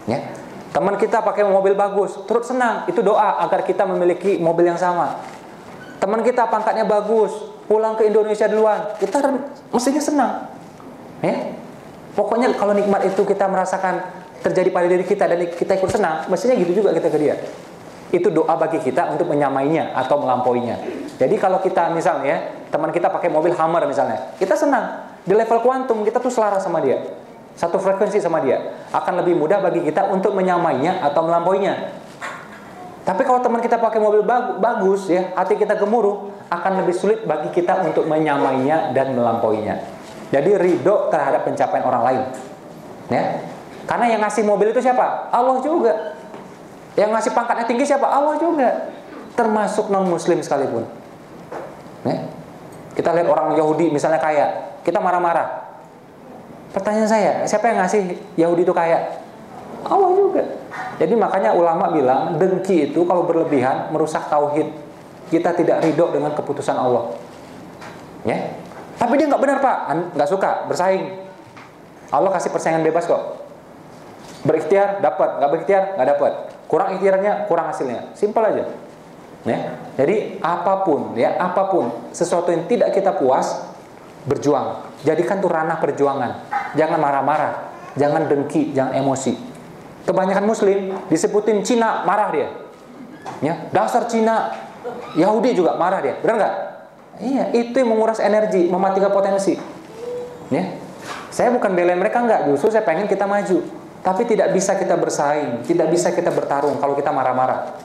Ya. Teman kita pakai mobil bagus, turut senang, itu doa agar kita memiliki mobil yang sama. Teman kita pangkatnya bagus, pulang ke Indonesia duluan, kita mestinya senang. Ya. Pokoknya kalau nikmat itu kita merasakan terjadi pada diri kita dan kita ikut senang, mestinya gitu juga kita ke dia. Itu doa bagi kita untuk menyamainya atau melampauinya. Jadi kalau kita misalnya ya, teman kita pakai mobil Hummer misalnya, kita senang. Di level kuantum kita tuh selaras sama dia, satu frekuensi sama dia. Akan lebih mudah bagi kita untuk menyamainya atau melampauinya. Tapi kalau teman kita pakai mobil bagus ya, hati kita gemuruh, akan lebih sulit bagi kita untuk menyamainya dan melampauinya. Jadi ridho terhadap pencapaian orang lain, ya. Karena yang ngasih mobil itu siapa? Allah juga. Yang ngasih pangkatnya tinggi siapa? Allah juga. Termasuk non muslim sekalipun. Ya. Kita lihat orang Yahudi misalnya kaya, kita marah-marah. Pertanyaan saya, siapa yang ngasih Yahudi itu kaya? Allah juga. Jadi makanya ulama bilang dengki itu kalau berlebihan merusak tauhid. Kita tidak ridho dengan keputusan Allah. Ya. Tapi dia nggak benar pak, nggak suka bersaing. Allah kasih persaingan bebas kok. Berikhtiar dapat, nggak berikhtiar nggak dapat. Kurang ikhtiarnya, kurang hasilnya. Simpel aja. Ya. Jadi apapun, ya apapun, sesuatu yang tidak kita puas, berjuang. Jadikan tuh ranah perjuangan. Jangan marah-marah, jangan dengki, jangan emosi. Kebanyakan Muslim disebutin Cina, marah dia. Ya, dasar Cina, Yahudi juga marah dia. Benar nggak? Iya, itu yang menguras energi, mematikan potensi. Ya. Saya bukan belain mereka enggak, justru saya pengen kita maju. Tapi tidak bisa kita bersaing, tidak bisa kita bertarung kalau kita marah-marah.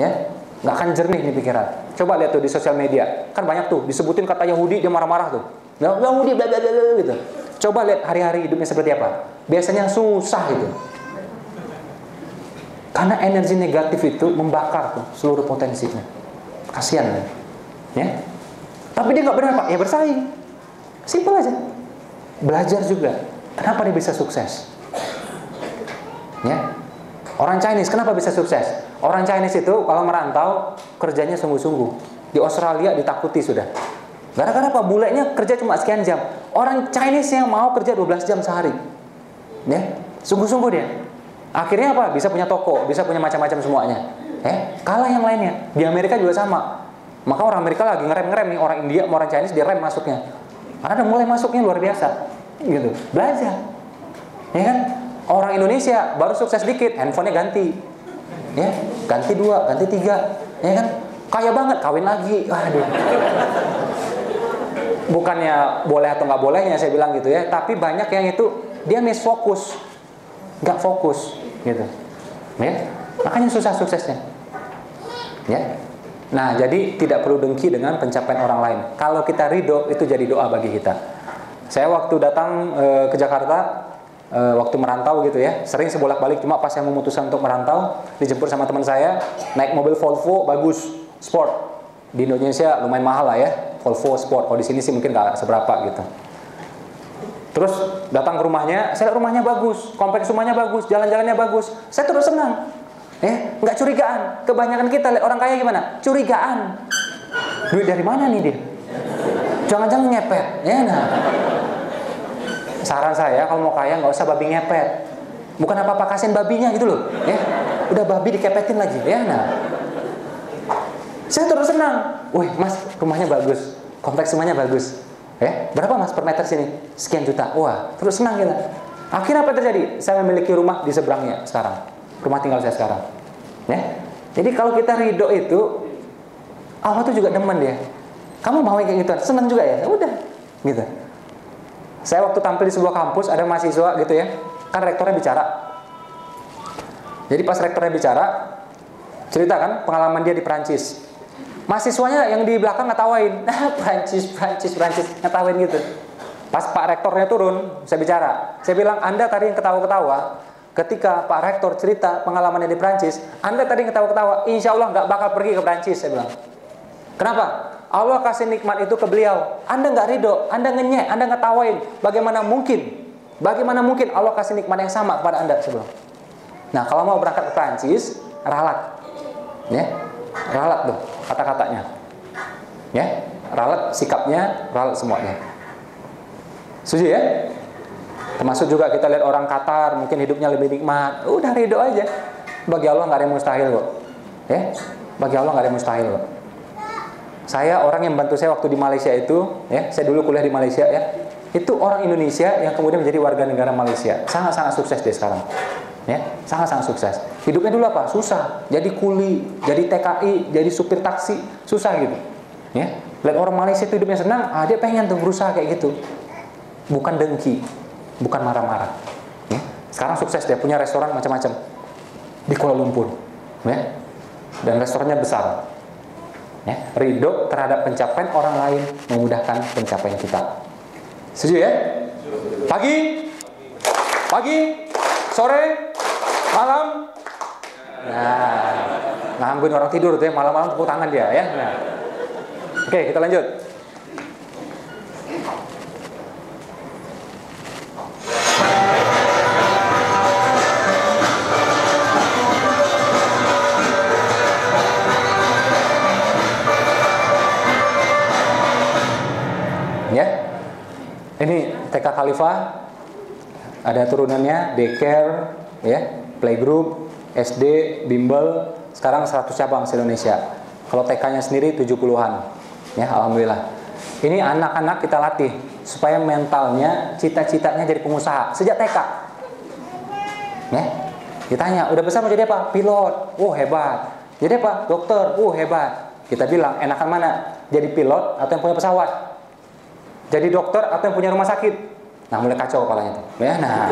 Ya. Nggak akan jernih nih pikiran. Coba lihat tuh di sosial media, kan banyak tuh disebutin kata Yahudi dia marah-marah tuh. Yahudi bla bla bla gitu. Coba lihat hari-hari hidupnya seperti apa. Biasanya susah itu. Karena energi negatif itu membakar tuh seluruh potensinya. Kasihan kan? Ya. Tapi dia nggak benar pak, ya bersaing. Simpel aja. Belajar juga. Kenapa dia bisa sukses? Ya. Orang Chinese kenapa bisa sukses? Orang Chinese itu kalau merantau kerjanya sungguh-sungguh. Di Australia ditakuti sudah. Gara-gara apa? Bulenya kerja cuma sekian jam. Orang Chinese yang mau kerja 12 jam sehari. Ya. Sungguh-sungguh dia. Akhirnya apa? Bisa punya toko, bisa punya macam-macam semuanya. Kalah yang lainnya. Di Amerika juga sama. Maka orang Amerika lagi ngerem-ngerem nih, orang India sama orang Chinese dia rem masuknya. Karena mulai masuknya luar biasa. Gitu. Belajar. Ya kan? Orang Indonesia baru sukses dikit, handphonenya ganti. Ya, ganti 2, ganti 3. Ya kan? Kaya banget, kawin lagi. Waduh. Bukannya boleh atau nggak bolehnya saya bilang gitu ya, tapi banyak yang itu dia misfokus. Nggak fokus gitu. Ya. Makanya susah suksesnya. Ya. Nah, jadi tidak perlu dengki dengan pencapaian orang lain. Kalau kita ridho, itu jadi doa bagi kita. Saya waktu datang ke Jakarta, waktu merantau gitu ya, sering sebolak-balik. Cuma pas saya memutuskan untuk merantau, dijemput sama teman saya, naik mobil Volvo bagus, sport. Di Indonesia lumayan mahal lah ya, Volvo sport. Kalau di sini sih mungkin nggak seberapa gitu. Terus datang ke rumahnya, saya lihat rumahnya bagus, kompleks rumahnya bagus, jalan-jalannya bagus. Saya terus senang. Nggak curigaan. Kebanyakan kita lihat orang kaya gimana? Curigaan. Duit dari mana nih dia? Jangan-jangan ngepet. Ya nah. Saran saya kalau mau kaya nggak usah babi ngepet. Bukan apa-apa, kasihin babinya gitu loh. Ya. Udah babi dikepetin lagi. Ya nah. Saya terus senang. Wih mas, rumahnya bagus, kompleks rumahnya bagus. Berapa mas per meter sini? Sekian juta. Wah, terus senang kita. Akhirnya apa terjadi? Saya memiliki rumah di seberangnya sekarang. Rumah tinggal saya sekarang. Ya. Jadi kalau kita ridho itu Allah tuh juga demen dia. Kamu mau kayak gitu, seneng juga ya? Udah, gitu. Saya waktu tampil di sebuah kampus, ada mahasiswa gitu ya, kan rektornya bicara. Jadi pas rektornya bicara, cerita kan pengalaman dia di Perancis. Mahasiswanya yang di belakang ngetawain, Perancis, ngetawain gitu. Pas Pak rektornya turun, saya bicara. Saya bilang, Anda tadi yang ketawa-ketawa, ketika Pak rektor cerita pengalamannya di Perancis, Anda tadi yang ketawa-ketawa, insya Allah nggak bakal pergi ke Perancis, saya bilang. Kenapa? Allah kasih nikmat itu ke beliau. Anda nggak ridho, Anda ngenyek, Anda ngetawain. Bagaimana mungkin Allah kasih nikmat yang sama kepada Anda sebelum. Nah, kalau mau berangkat ke Prancis, ralat, ya, ralat tuh kata-katanya, ya, ralat sikapnya, ralat semuanya. Setuju ya? Termasuk juga kita lihat orang Qatar, mungkin hidupnya lebih nikmat. Udah ridho aja. Bagi Allah nggak ada yang mustahil kok, ya. Bagi Allah nggak ada yang mustahil kok. Saya orang yang bantu saya waktu di Malaysia itu, ya, saya dulu kuliah di Malaysia ya. Itu orang Indonesia yang kemudian menjadi warga negara Malaysia. Sangat-sangat sukses dia sekarang. Ya, sangat-sangat sukses. Hidupnya dulu apa? Susah. Jadi kuli, jadi TKI, jadi supir taksi, susah gitu. Ya. Lihat orang Malaysia itu hidupnya senang, dia pengen tuh berusaha kayak gitu. Bukan dengki, bukan marah-marah. Ya. Sekarang sukses dia punya restoran macam-macam di Kuala Lumpur. Ya. Dan restorannya besar. Ya, ridho terhadap pencapaian orang lain memudahkan pencapaian kita. Setuju ya? Pagi, sore, malam. Nah, ngangguin orang tidur tuh ya, malam-malam tepuk tangan dia ya. Nah. Oke, kita lanjut. Ya, ini TK Khalifah, ada turunannya, daycare, ya, playgroup, SD, bimbel, sekarang 100 cabang se-Indonesia. Kalau TK-nya sendiri 70-an, ya, alhamdulillah. Ini anak-anak kita latih supaya mentalnya, cita-citanya jadi pengusaha sejak TK. Ya, ditanya, udah besar mau jadi apa? Pilot, hebat. Jadi apa? Dokter, hebat. Kita bilang, enakan mana? Jadi pilot atau yang punya pesawat? Jadi dokter atau yang punya rumah sakit? Nah, mulai kacau kepalanya tuh. Ya, nah.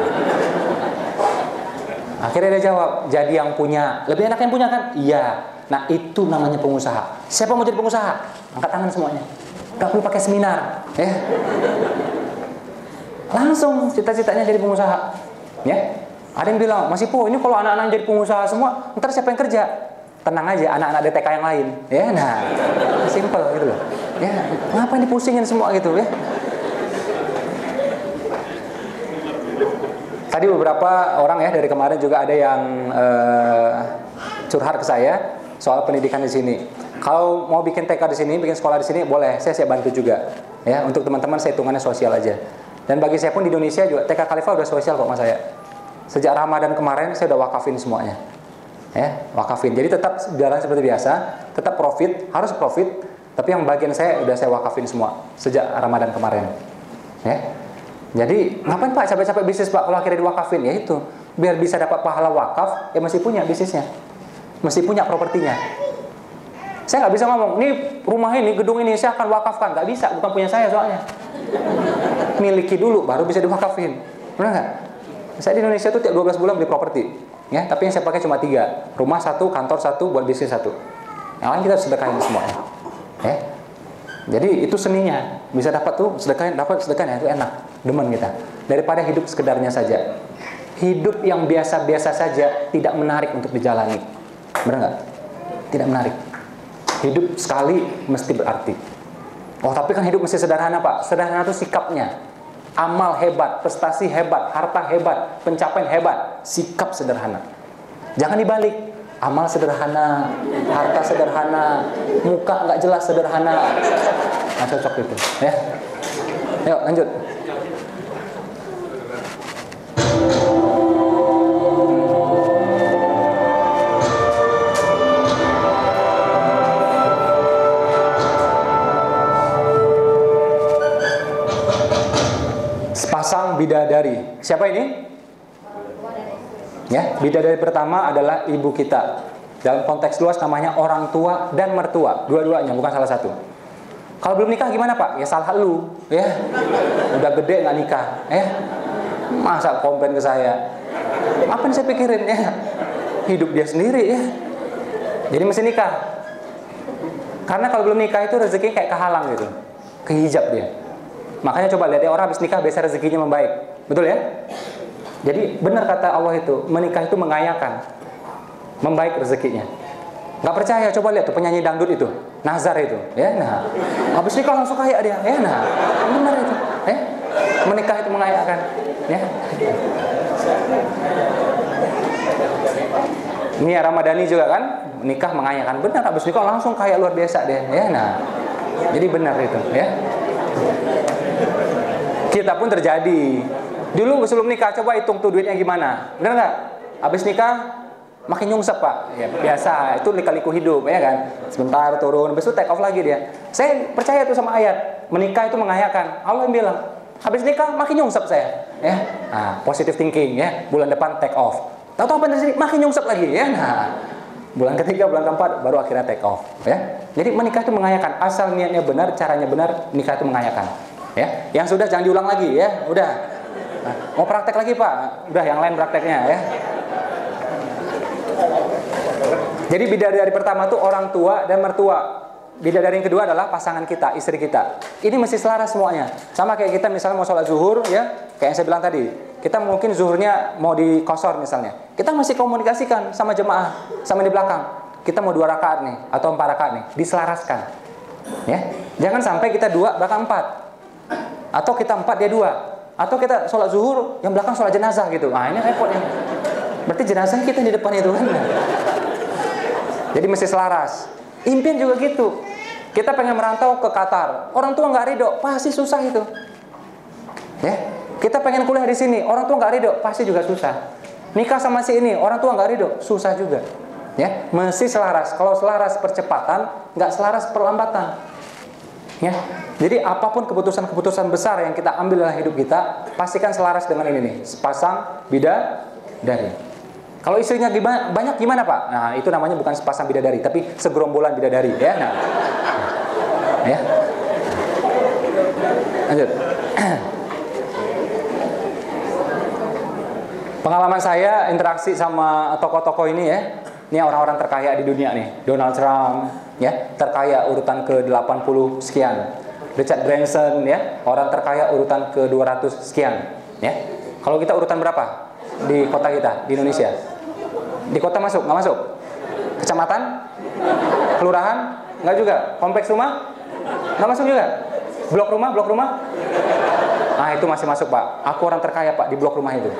Akhirnya dia jawab, jadi yang punya. Lebih enak yang punya kan? Iya. Nah, itu namanya pengusaha. Siapa mau jadi pengusaha? Angkat tangan semuanya. Gak perlu pakai seminar, ya. Langsung cita-citanya jadi pengusaha. Ya. Ada yang bilang, Mas Ipo, ini kalau anak-anak jadi pengusaha semua, ntar siapa yang kerja? Tenang aja, anak-anak DTK yang lain. Ya, nah. Simple gitu loh. Ya, ngapain dipusingin semua gitu ya? Tadi beberapa orang ya dari kemarin juga ada yang curhat ke saya soal pendidikan di sini. Kalau mau bikin TK di sini, bikin sekolah di sini, boleh. Saya bantu juga. Ya, untuk teman-teman saya hitungannya sosial aja. Dan bagi saya pun di Indonesia juga TK Khalifah udah sosial kok mas saya. Sejak Ramadan kemarin saya udah wakafin semuanya. Ya, wakafin. Jadi tetap jalan seperti biasa, tetap profit, harus profit. Tapi yang bagian saya udah saya wakafin semua sejak Ramadan kemarin. Ya. Jadi ngapain Pak capek-capek bisnis Pak kalau akhirnya diwakafin? Ya itu, biar bisa dapat pahala wakaf, ya mesti punya bisnisnya, mesti punya propertinya. Saya nggak bisa ngomong, nih rumah ini, gedung ini saya akan wakafkan, nggak bisa, bukan punya saya soalnya. Miliki dulu, baru bisa diwakafin, benar nggak? Saya di Indonesia tuh tiap 12 bulan beli properti, ya. Tapi yang saya pakai cuma 3, rumah 1, kantor 1, buat bisnis 1. Yang lain kita sedekahin semuanya. Ya. Jadi itu seninya, bisa dapat tuh sedekahin, dapat sedekahin, itu enak, demen kita. Daripada hidup sekedarnya saja. Hidup yang biasa-biasa saja tidak menarik untuk dijalani. Benar nggak? Tidak menarik. Hidup sekali mesti berarti. Oh tapi kan hidup mesti sederhana Pak. Sederhana itu sikapnya. Amal hebat, prestasi hebat, harta hebat, pencapaian hebat, sikap sederhana. Jangan dibalik. Amal sederhana, harta sederhana, muka nggak jelas sederhana, nggak cocok itu, ya. Yuk lanjut. Sepasang bidadari. Siapa ini? Ya, bidadari pertama adalah ibu kita. Dalam konteks luas namanya orang tua dan mertua, dua-duanya, bukan salah satu. Kalau belum nikah gimana Pak? Ya salah lu, ya. Udah gede nggak nikah, ya. Masa komplain ke saya? Apa yang saya pikirin, ya? Hidup dia sendiri, ya. Jadi mesti nikah. Karena kalau belum nikah itu rezeki kayak kehalang gitu, kehijab dia. Makanya coba lihat ya, orang habis nikah biasa rezekinya membaik, betul ya? Jadi benar kata Allah itu, menikah itu mengayakan, membaik rezekinya. Nggak percaya, coba lihat tuh penyanyi dangdut itu, Nazar itu, ya. Nah, habis nikah langsung kaya dia, ya. Nah, benar itu, ya. Menikah itu mengayakan, ya. Nia Ramadhani juga kan, nikah mengayakan, benar. Habis nikah langsung kaya luar biasa dia, ya. Nah, jadi benar itu, ya. Kita pun terjadi. Dulu sebelum nikah coba hitung tuh duitnya gimana, benar nggak? Habis nikah makin nyungsep Pak, ya biasa, itu lika-liku hidup, ya kan. Sebentar turun, habis itu take off lagi dia. Saya percaya tuh sama ayat, menikah itu mengayakan. Allah yang bilang, habis nikah makin nyungsep saya, ya. Nah, positive thinking, ya. Bulan depan take off. Tahu-tahu apa terjadi? Makin nyungsep lagi, ya. Nah, bulan ketiga, bulan keempat, baru akhirnya take off, ya. Jadi menikah itu mengayakan, asal niatnya benar, caranya benar, nikah itu mengayakan, ya. Yang sudah jangan diulang lagi, ya. Udah. Nah, mau praktek lagi Pak? Udah, yang lain prakteknya, ya. Jadi bidadari pertama itu orang tua dan mertua. Bidadari yang kedua adalah pasangan kita, istri kita. Ini mesti selaras semuanya. Sama kayak kita misalnya mau sholat zuhur, ya, kayak yang saya bilang tadi. Kita mungkin zuhurnya mau dikosor misalnya. Kita mesti komunikasikan sama jemaah, sama di belakang. Kita mau 2 rakaat nih, atau 4 rakaat nih, diselaraskan. Ya, jangan sampai kita 2 belakang 4, atau kita 4 dia 2, atau kita sholat zuhur yang belakang sholat jenazah gitu. Nah ini repot ini. Berarti jenazah kita di depan itu kan. Jadi mesti selaras. Impian juga gitu. Kita pengen merantau ke Qatar, orang tua nggak ridho, pasti susah itu. Ya, kita pengen kuliah di sini, orang tua nggak ridho, pasti juga susah. Nikah sama si ini, orang tua nggak ridho, susah juga. Ya, mesti selaras. Kalau selaras percepatan, nggak selaras perlambatan. Ya, jadi apapun keputusan-keputusan besar yang kita ambil dalam hidup kita, pastikan selaras dengan ini nih, sepasang bidadari. Kalau istrinya banyak gimana Pak? Nah itu namanya bukan sepasang bidadari, tapi segerombolan bidadari, ya. Nah, ya. Lanjut. Pengalaman saya interaksi sama tokoh-tokoh ini, ya. Ini orang-orang terkaya di dunia nih. Donald Trump, ya, terkaya urutan ke-80 sekian. Richard Branson, ya, orang terkaya urutan ke-200 sekian, ya. Kalau kita urutan berapa di kota kita di Indonesia? Di kota masuk? Nggak masuk? Kecamatan? Kelurahan? Nggak juga? Kompleks rumah? Nggak masuk juga? Blok rumah? Blok rumah? Nah itu masih masuk Pak. Aku orang terkaya Pak di blok rumah itu.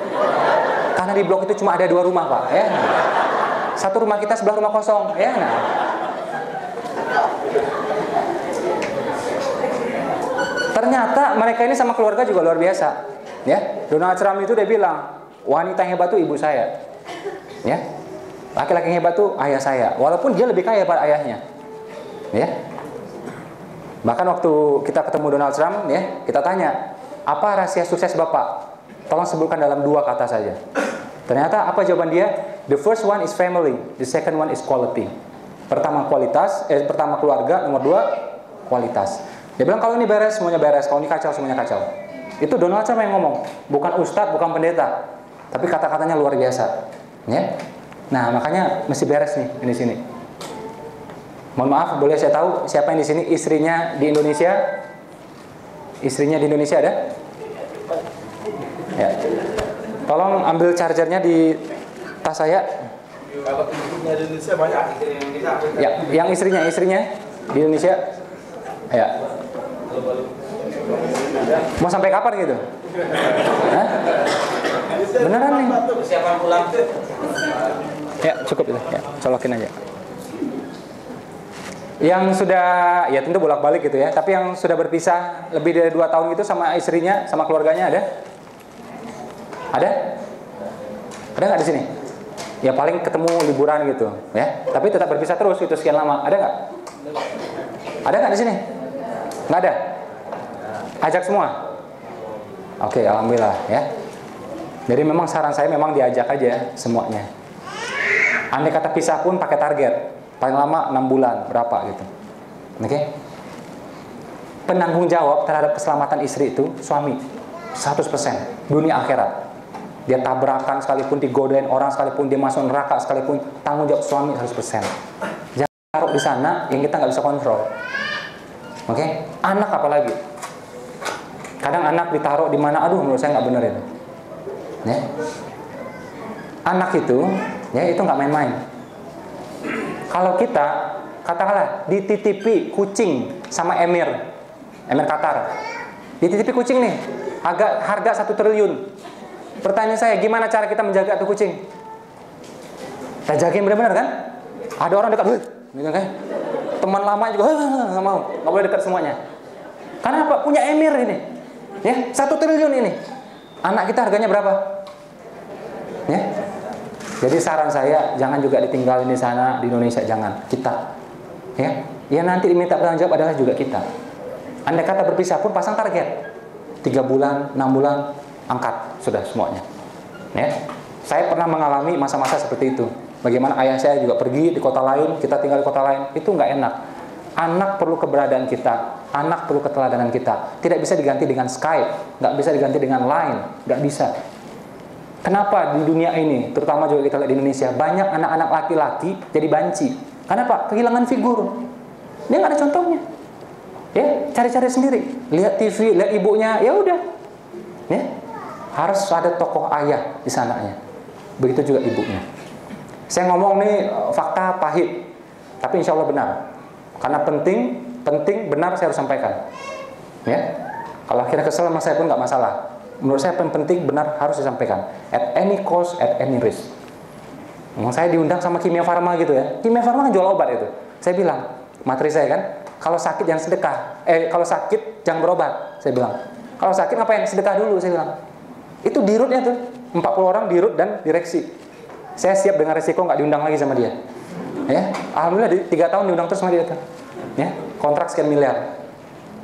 Karena di blok itu cuma ada 2 rumah Pak, ya. Satu rumah kita, sebelah rumah kosong, ya. Nah, ternyata mereka ini sama keluarga juga luar biasa, ya. Donald Trump itu dia bilang, wanita yang hebat itu ibu saya, ya. Laki-laki yang hebat tuh ayah saya, walaupun dia lebih kaya pada ayahnya, ya. Bahkan waktu kita ketemu Donald Trump, ya, kita tanya, apa rahasia sukses Bapak? Tolong sebutkan dalam 2 kata saja. Ternyata apa jawaban dia? The first one is family, the second one is quality. Pertama pertama keluarga, nomor 2 kualitas. Dia bilang kalau ini beres semuanya beres, kalau ini kacau semuanya kacau. Itu Donald Trump yang ngomong, bukan ustadz, bukan pendeta, tapi kata-katanya luar biasa, ya. Nah, makanya mesti beres nih di sini. Mohon maaf, boleh saya tahu siapa yang di sini istrinya di Indonesia? Istrinya di Indonesia ada? Ya. Tolong ambil chargernya di tas saya. Kalau istrinya di Indonesia banyak. Ya, yang istrinya di Indonesia. Ya. Mau sampai kapan gitu? Hah? Beneran nih? Persiapan pulang. Ya, cukup itu. Ya, colokin aja. Yang sudah, ya tentu bolak-balik gitu ya. Tapi yang sudah berpisah lebih dari 2 tahun gitu sama istrinya, sama keluarganya ada? Ada? Ada nggak di sini? Ya paling ketemu liburan gitu, ya. Tapi tetap berpisah terus gitu sekian lama. Ada nggak? Ada nggak di sini? Nggak ada. Ajak semua. Oke, alhamdulillah ya. Jadi memang saran saya memang diajak aja semuanya. Andai kata pisah pun pakai target, paling lama 6 bulan, berapa gitu. Oke? Penanggung jawab terhadap keselamatan istri itu suami, 100%, dunia akhirat. Dia tabrakan sekalipun, digodain orang sekalipun, dia masuk neraka sekalipun, tanggung jawab suami 100%. Jangan taruh di sana yang kita nggak bisa kontrol. Oke? Anak apalagi. Kadang anak ditaruh di mana, aduh menurut saya nggak bener itu. Ya. Anak itu, ya itu nggak main-main. Kalau kita, katakanlah dititipi kucing sama Emir Qatar, dititipi kucing nih, harga 1 triliun. Pertanyaan saya, gimana cara kita menjaga tuh kucing? Kita jagain benar-benar kan? Ada orang dekat, gitu kan? Teman lama juga, nggak mau, nggak boleh dekat semuanya. Karena apa? Punya Emir ini, ya 1 triliun ini. Anak kita harganya berapa? Ya. Jadi saran saya, jangan juga ditinggalin di sana, di Indonesia, jangan. Kita, ya, nanti diminta bertanggung jawab adalah juga kita. Andai kata berpisah pun pasang target, 3 bulan, 6 bulan, angkat sudah semuanya. Ya, saya pernah mengalami masa-masa seperti itu. Bagaimana ayah saya juga pergi di kota lain, kita tinggal di kota lain, itu nggak enak. Anak perlu keberadaan kita, anak perlu keteladanan kita. Tidak bisa diganti dengan Skype, nggak bisa diganti dengan Line, nggak bisa. Kenapa di dunia ini, terutama juga kita lihat di Indonesia, banyak anak-anak laki-laki jadi banci? Kenapa? Kehilangan figur. Dia nggak ada contohnya. Ya, cari-cari sendiri. Lihat TV, lihat ibunya, ya udah. Ya, harus ada tokoh ayah di sananya. Begitu juga ibunya. Saya ngomong nih fakta pahit, tapi insya Allah benar. Karena penting benar saya harus sampaikan. Ya, kalau akhirnya kesel sama saya pun nggak masalah. Menurut saya penting benar harus disampaikan. At any cost, at any risk. Saya diundang sama Kimia Farma gitu ya. Kimia Farma kan jual obat itu. Saya bilang, materi saya kan, kalau sakit jangan sedekah. Kalau sakit jangan berobat. Saya bilang, kalau sakit ngapain? Sedekah dulu. Saya bilang. Itu dirutnya tuh, 40 orang dirut dan direksi. Saya siap dengan resiko nggak diundang lagi sama dia. Ya, alhamdulillah di 3 tahun diundang terus sama dia tuh. Ya, kontrak sekian miliar.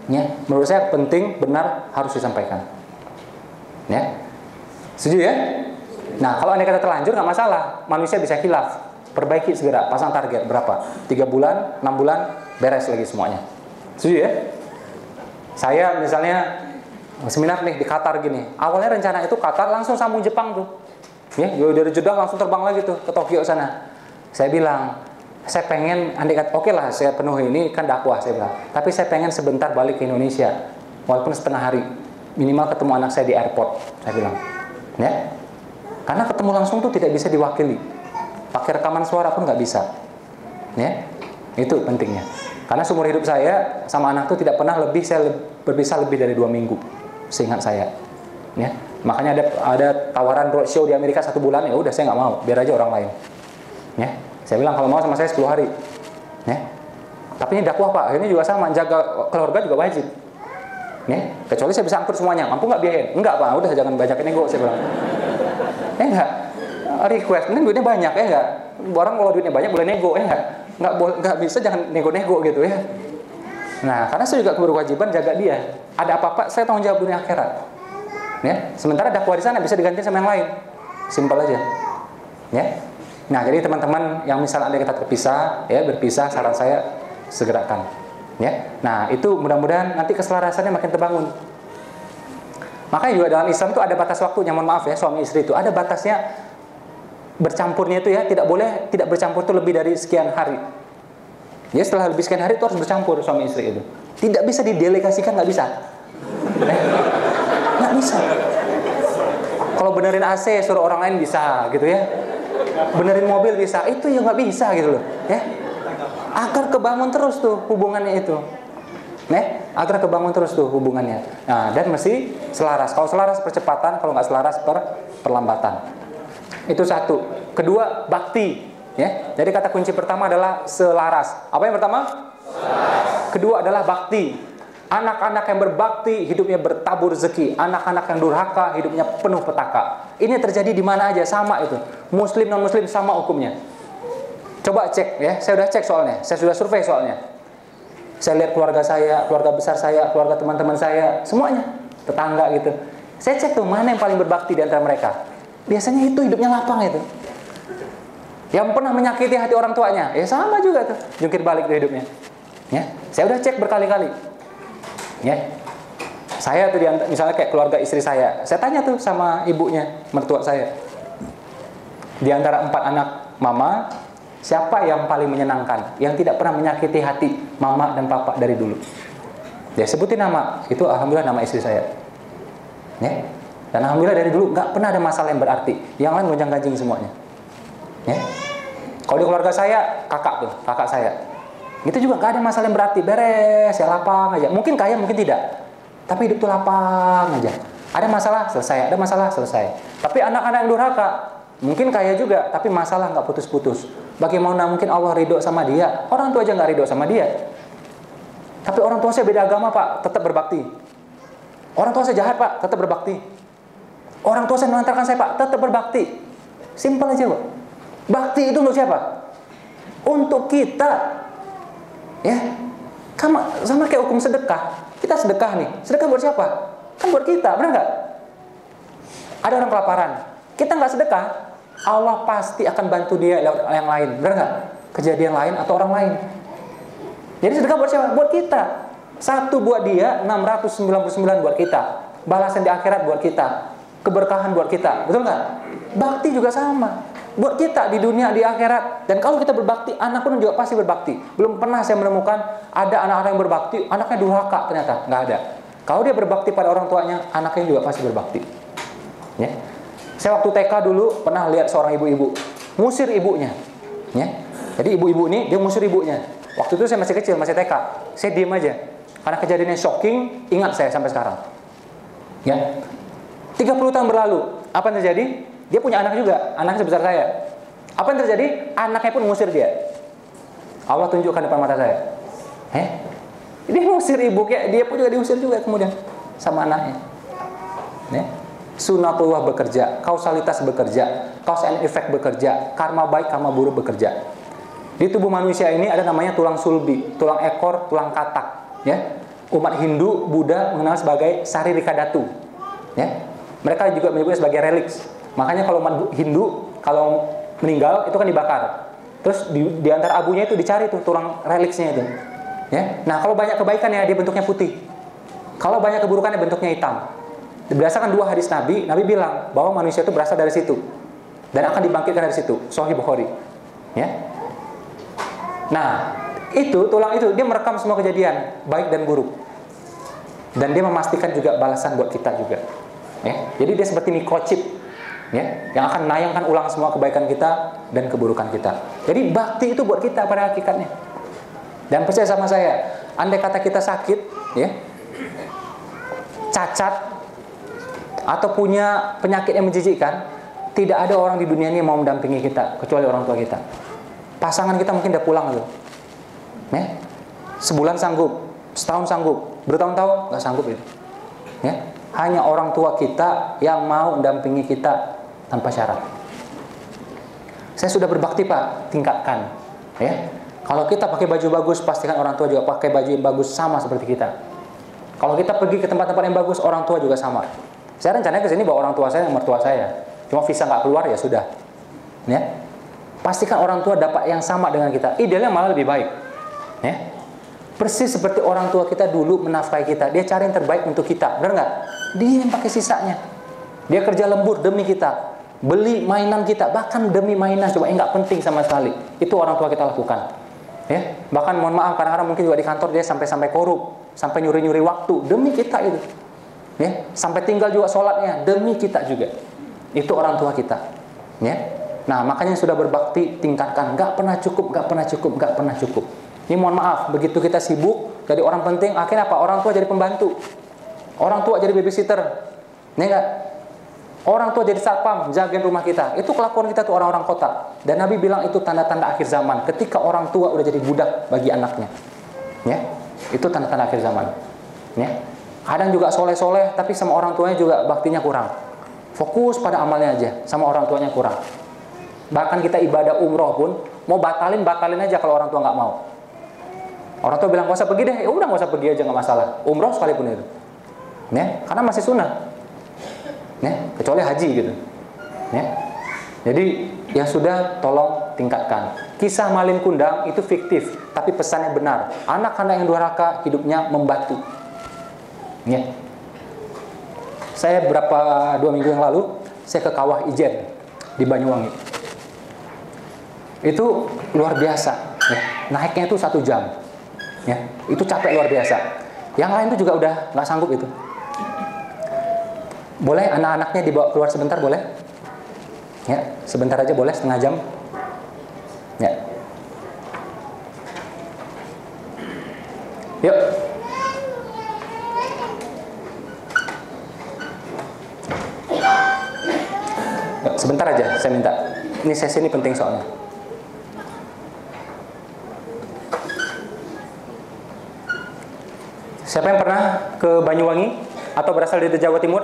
Ya, menurut saya penting benar harus disampaikan. Ya, setuju ya? Nah, kalau anda kata terlanjur nggak masalah, manusia bisa khilaf, perbaiki segera, pasang target berapa? 3 bulan, 6 bulan, beres lagi semuanya. Setuju ya? Saya misalnya seminar nih di Qatar gini, awalnya rencana itu Qatar langsung sambung Jepang tuh, ya, dari Jeddah langsung terbang lagi tuh ke Tokyo sana. Saya bilang, saya pengen, andai kata oke lah, saya penuhi ini kan dakwah saya bilang, tapi saya pengen sebentar balik ke Indonesia, walaupun setengah hari. Minimal ketemu anak saya di airport, saya bilang, ya, karena ketemu langsung tuh tidak bisa diwakili, pakai rekaman suara pun nggak bisa, ya, itu pentingnya. Karena seumur hidup saya sama anak tuh tidak pernah saya berpisah lebih dari 2 minggu, seingat saya, ya. Makanya ada tawaran roadshow di Amerika 1 bulan, ya udah saya nggak mau, biar aja orang lain, ya. Saya bilang kalau mau sama saya 10 hari, ya. Tapi ini dakwah Pak, ini juga sama, jaga keluarga juga wajib. Ya, kecuali saya bisa angkut semuanya, mampu nggak biayain? Enggak Pak, udah jangan banyakin nego, saya bilang. Enggak, request, ini duitnya banyak, ya enggak. Orang kalau duitnya banyak boleh nego, ya nggak bisa jangan nego-nego gitu ya. Nah, karena saya juga berkewajiban jaga dia. Ada apa-apa, saya tanggung jawab dunia akhirat. Ya, sementara dakwah di sana bisa diganti sama yang lain, simpel aja. Ya, nah jadi teman-teman yang misalnya anda kita terpisah, ya berpisah, saran saya segerakan. Ya, nah itu mudah-mudahan nanti keselarasannya makin terbangun. Makanya juga dalam Islam itu ada batas waktunya, mohon maaf ya, suami istri itu ada batasnya bercampurnya itu ya, tidak boleh tidak bercampur itu lebih dari sekian hari. Ya setelah lebih sekian hari itu harus bercampur suami istri itu. Tidak bisa didelegasikan, nggak bisa. Nggak bisa. Kalau benerin AC suruh orang lain bisa gitu ya. Benerin mobil bisa, itu ya nggak bisa gitu loh. Ya. Agar kebangun terus tuh hubungannya itu, agar kebangun terus tuh hubungannya. Nah, dan mesti selaras. Kalau selaras percepatan, kalau nggak selaras perlambatan. Itu satu. Kedua, bakti. Ya, jadi kata kunci pertama adalah selaras. Apa yang pertama? Selaras. Kedua adalah bakti. Anak-anak yang berbakti hidupnya bertabur rezeki. Anak-anak yang durhaka hidupnya penuh petaka. Ini terjadi di mana aja sama itu. Muslim non Muslim sama hukumnya. Coba cek ya, saya udah cek soalnya, saya sudah survei soalnya. Saya lihat keluarga saya, keluarga besar saya, keluarga teman-teman saya, semuanya, tetangga gitu. Saya cek tuh mana yang paling berbakti di antara mereka. Biasanya itu hidupnya lapang itu. Yang pernah menyakiti hati orang tuanya, ya sama juga tuh, jungkir balik ke hidupnya. Ya, saya udah cek berkali-kali. Ya, saya tuh misalnya kayak keluarga istri saya tanya tuh sama ibunya, mertua saya. Di antara 4 anak mama, siapa yang paling menyenangkan, yang tidak pernah menyakiti hati mama dan papa dari dulu? Dia sebutin nama, itu alhamdulillah nama istri saya. Ya, dan alhamdulillah dari dulu nggak pernah ada masalah yang berarti. Yang lain gonjang-ganjing semuanya. Ya. Kalau di keluarga saya, kakak saya. Itu juga nggak ada masalah yang berarti, beres, ya lapang aja. Mungkin kaya, mungkin tidak. Tapi hidup tuh lapang aja. Ada masalah, selesai. Ada masalah, selesai. Tapi anak-anak yang durhaka, mungkin kaya juga, tapi masalah nggak putus-putus. Bagaimana mungkin Allah ridho sama dia? Orang tua aja nggak ridho sama dia. Tapi orang tua saya beda agama, Pak, tetap berbakti. Orang tua saya jahat, Pak, tetap berbakti. Orang tua saya melantarkan saya, Pak, tetap berbakti. Simpel aja, Pak. Bakti itu untuk siapa? Untuk kita. Ya, sama kayak hukum sedekah. Kita sedekah nih. Sedekah buat siapa? Kan buat kita, benar nggak? Ada orang kelaparan. Kita nggak sedekah, Allah pasti akan bantu dia yang lain, benar nggak? Kejadian lain atau orang lain. Jadi sedekah buat siapa? Buat kita. 1 buat dia, 699 buat kita. Balasan di akhirat buat kita. Keberkahan buat kita, betul nggak? Bakti juga sama. Buat kita di dunia, di akhirat. Dan kalau kita berbakti, anak pun juga pasti berbakti. Belum pernah saya menemukan ada anak-anak yang berbakti, anaknya durhaka, ternyata nggak ada. Kalau dia berbakti pada orang tuanya, anaknya juga pasti berbakti. Ya. Saya waktu TK dulu pernah lihat seorang ibu-ibu ngusir ibunya. Ya. Jadi ibu-ibu ini dia ngusir ibunya. Waktu itu saya masih kecil, masih TK. Saya diem aja. Karena kejadiannya shocking, ingat saya sampai sekarang. Ya. 30 tahun berlalu, apa yang terjadi? Dia punya anak juga, anaknya sebesar saya. Apa yang terjadi? Anaknya pun ngusir dia. Allah tunjukkan depan mata saya. Dia ngusir ibu, kayak dia pun juga diusir juga kemudian sama anaknya. Sunatullah bekerja, kausalitas bekerja, cause and effect bekerja, karma baik, karma buruk bekerja. Di tubuh manusia ini ada namanya tulang sulbi, tulang ekor, tulang katak. Ya, umat Hindu, Buddha mengenal sebagai saririka datu. Ya, mereka juga menyebutnya sebagai reliks. Makanya kalau umat Hindu kalau meninggal itu kan dibakar. Terus di antara abunya itu dicari tuh tulang reliksnya itu. Ya. Nah, kalau banyak kebaikan ya dia bentuknya putih. Kalau banyak keburukannya bentuknya hitam. Berdasarkan 2 hadis Nabi bilang bahwa manusia itu berasal dari situ dan akan dibangkitkan dari situ. Sahih Bukhari. Ya. Nah, itu tulang itu dia merekam semua kejadian baik dan buruk. Dan dia memastikan juga balasan buat kita juga. Ya. Jadi dia seperti microchip. Ya, yang akan menayangkan ulang semua kebaikan kita dan keburukan kita. Jadi bakti itu buat kita pada hakikatnya. Dan percaya sama saya, andai kata kita sakit, ya, cacat atau punya penyakit yang menjijikkan, tidak ada orang di dunia ini yang mau mendampingi kita kecuali orang tua kita. Pasangan kita mungkin udah pulang loh. Ya, sebulan sanggup, setahun sanggup, bertahun-tahun nggak sanggup itu. Ya, hanya orang tua kita yang mau mendampingi kita tanpa syarat. Saya sudah berbakti, Pak, tingkatkan. Ya, kalau kita pakai baju bagus, pastikan orang tua juga pakai baju yang bagus sama seperti kita. Kalau kita pergi ke tempat-tempat yang bagus, orang tua juga sama. Saya rencananya ke sini bawa orang tua saya, mertua saya. Cuma visa nggak keluar ya sudah. Ya, pastikan orang tua dapat yang sama dengan kita. Idealnya malah lebih baik. Ya, persis seperti orang tua kita dulu menafkahi kita. Dia cari yang terbaik untuk kita, benar nggak? Dia yang pakai sisanya. Dia kerja lembur demi kita. Beli mainan kita, bahkan demi mainan coba yang nggak penting sama sekali. Itu orang tua kita lakukan. Ya, bahkan mohon maaf kadang-kadang mungkin juga di kantor dia sampai korup, sampai nyuri-nyuri waktu demi kita itu. Ya, sampai tinggal juga sholatnya demi kita juga. Itu orang tua kita. Ya. Nah, makanya sudah berbakti tingkatkan. Nggak pernah cukup, nggak pernah cukup, nggak pernah cukup. Ini mohon maaf, begitu kita sibuk jadi orang penting, akhirnya apa? Orang tua jadi pembantu. Orang tua jadi babysitter. Ini enggak? Orang tua jadi satpam, jagain rumah kita. Itu kelakuan kita tuh orang-orang kota. Dan Nabi bilang itu tanda-tanda akhir zaman. Ketika orang tua udah jadi budak bagi anaknya. Ya, itu tanda-tanda akhir zaman. Ya. Kadang juga soleh-soleh, tapi sama orang tuanya juga baktinya kurang. Fokus pada amalnya aja, sama orang tuanya kurang. Bahkan kita ibadah umroh pun, mau batalin aja kalau orang tua nggak mau. Orang tua bilang nggak usah pergi deh, ya udah nggak usah pergi aja nggak masalah. Umroh sekalipun itu. Ya, karena masih sunnah. Ya, kecuali haji gitu. Ya. Jadi ya sudah, tolong tingkatkan. Kisah Malin Kundang itu fiktif, tapi pesannya benar. Anak-anak yang durhaka hidupnya membatu. Ya. Saya 2 minggu yang lalu saya ke Kawah Ijen di Banyuwangi. Itu luar biasa. Ya. Naiknya itu 1 jam. Ya. Itu capek luar biasa. Yang lain itu juga udah nggak sanggup itu. Boleh anak-anaknya dibawa keluar sebentar, boleh? Ya, sebentar aja boleh, setengah jam. Ya. Yuk. Yuk, sebentar aja saya minta. Ini sesi ini penting soalnya. Siapa yang pernah ke Banyuwangi atau berasal dari Jawa Timur?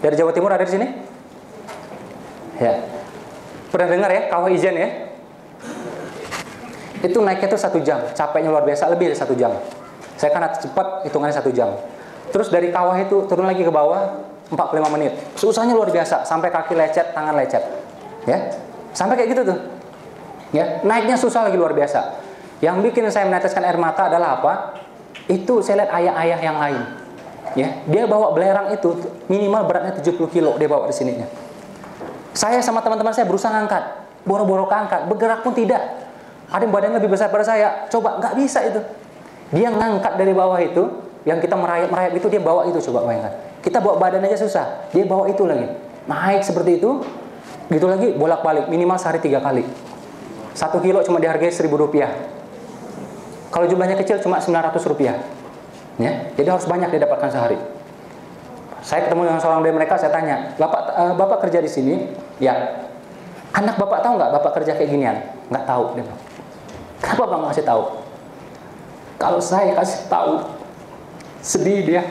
Dari Jawa Timur ada di sini? Ya. Pernah dengar ya, Kawah Ijen ya? Itu naiknya tuh 1 jam, capeknya luar biasa, lebih dari 1 jam. Saya kan cepat, hitungannya 1 jam. Terus dari kawah itu turun lagi ke bawah 45 menit. Susahnya luar biasa, sampai kaki lecet, tangan lecet. Ya. Sampai kayak gitu tuh. Ya, naiknya susah lagi luar biasa. Yang bikin saya meneteskan air mata adalah apa? Itu saya lihat ayah-ayah yang lain. Ya, dia bawa belerang itu minimal beratnya 70 kilo dia bawa di sininya. Saya sama teman-teman saya berusaha ngangkat, boro-boro angkat, bergerak pun tidak. Ada yang badannya lebih besar daripada saya, coba nggak bisa itu. Dia ngangkat dari bawah itu, yang kita merayap-merayap itu dia bawa itu, coba bayangkan. Kita bawa badan aja susah, dia bawa itu lagi. Naik seperti itu, gitu lagi bolak-balik minimal sehari 3 kali. 1 kilo cuma dihargai Rp1.000. Kalau jumlahnya kecil cuma Rp900. Ya, jadi harus banyak didapatkan sehari. Saya ketemu dengan seorang dari mereka, saya tanya, Bapak kerja di sini? Ya. Anak Bapak tahu nggak Bapak kerja kayak ginian? Nggak tahu. Dia bilang. Kenapa Bang nggak kasih tahu? Kalau saya kasih tahu, sedih dia.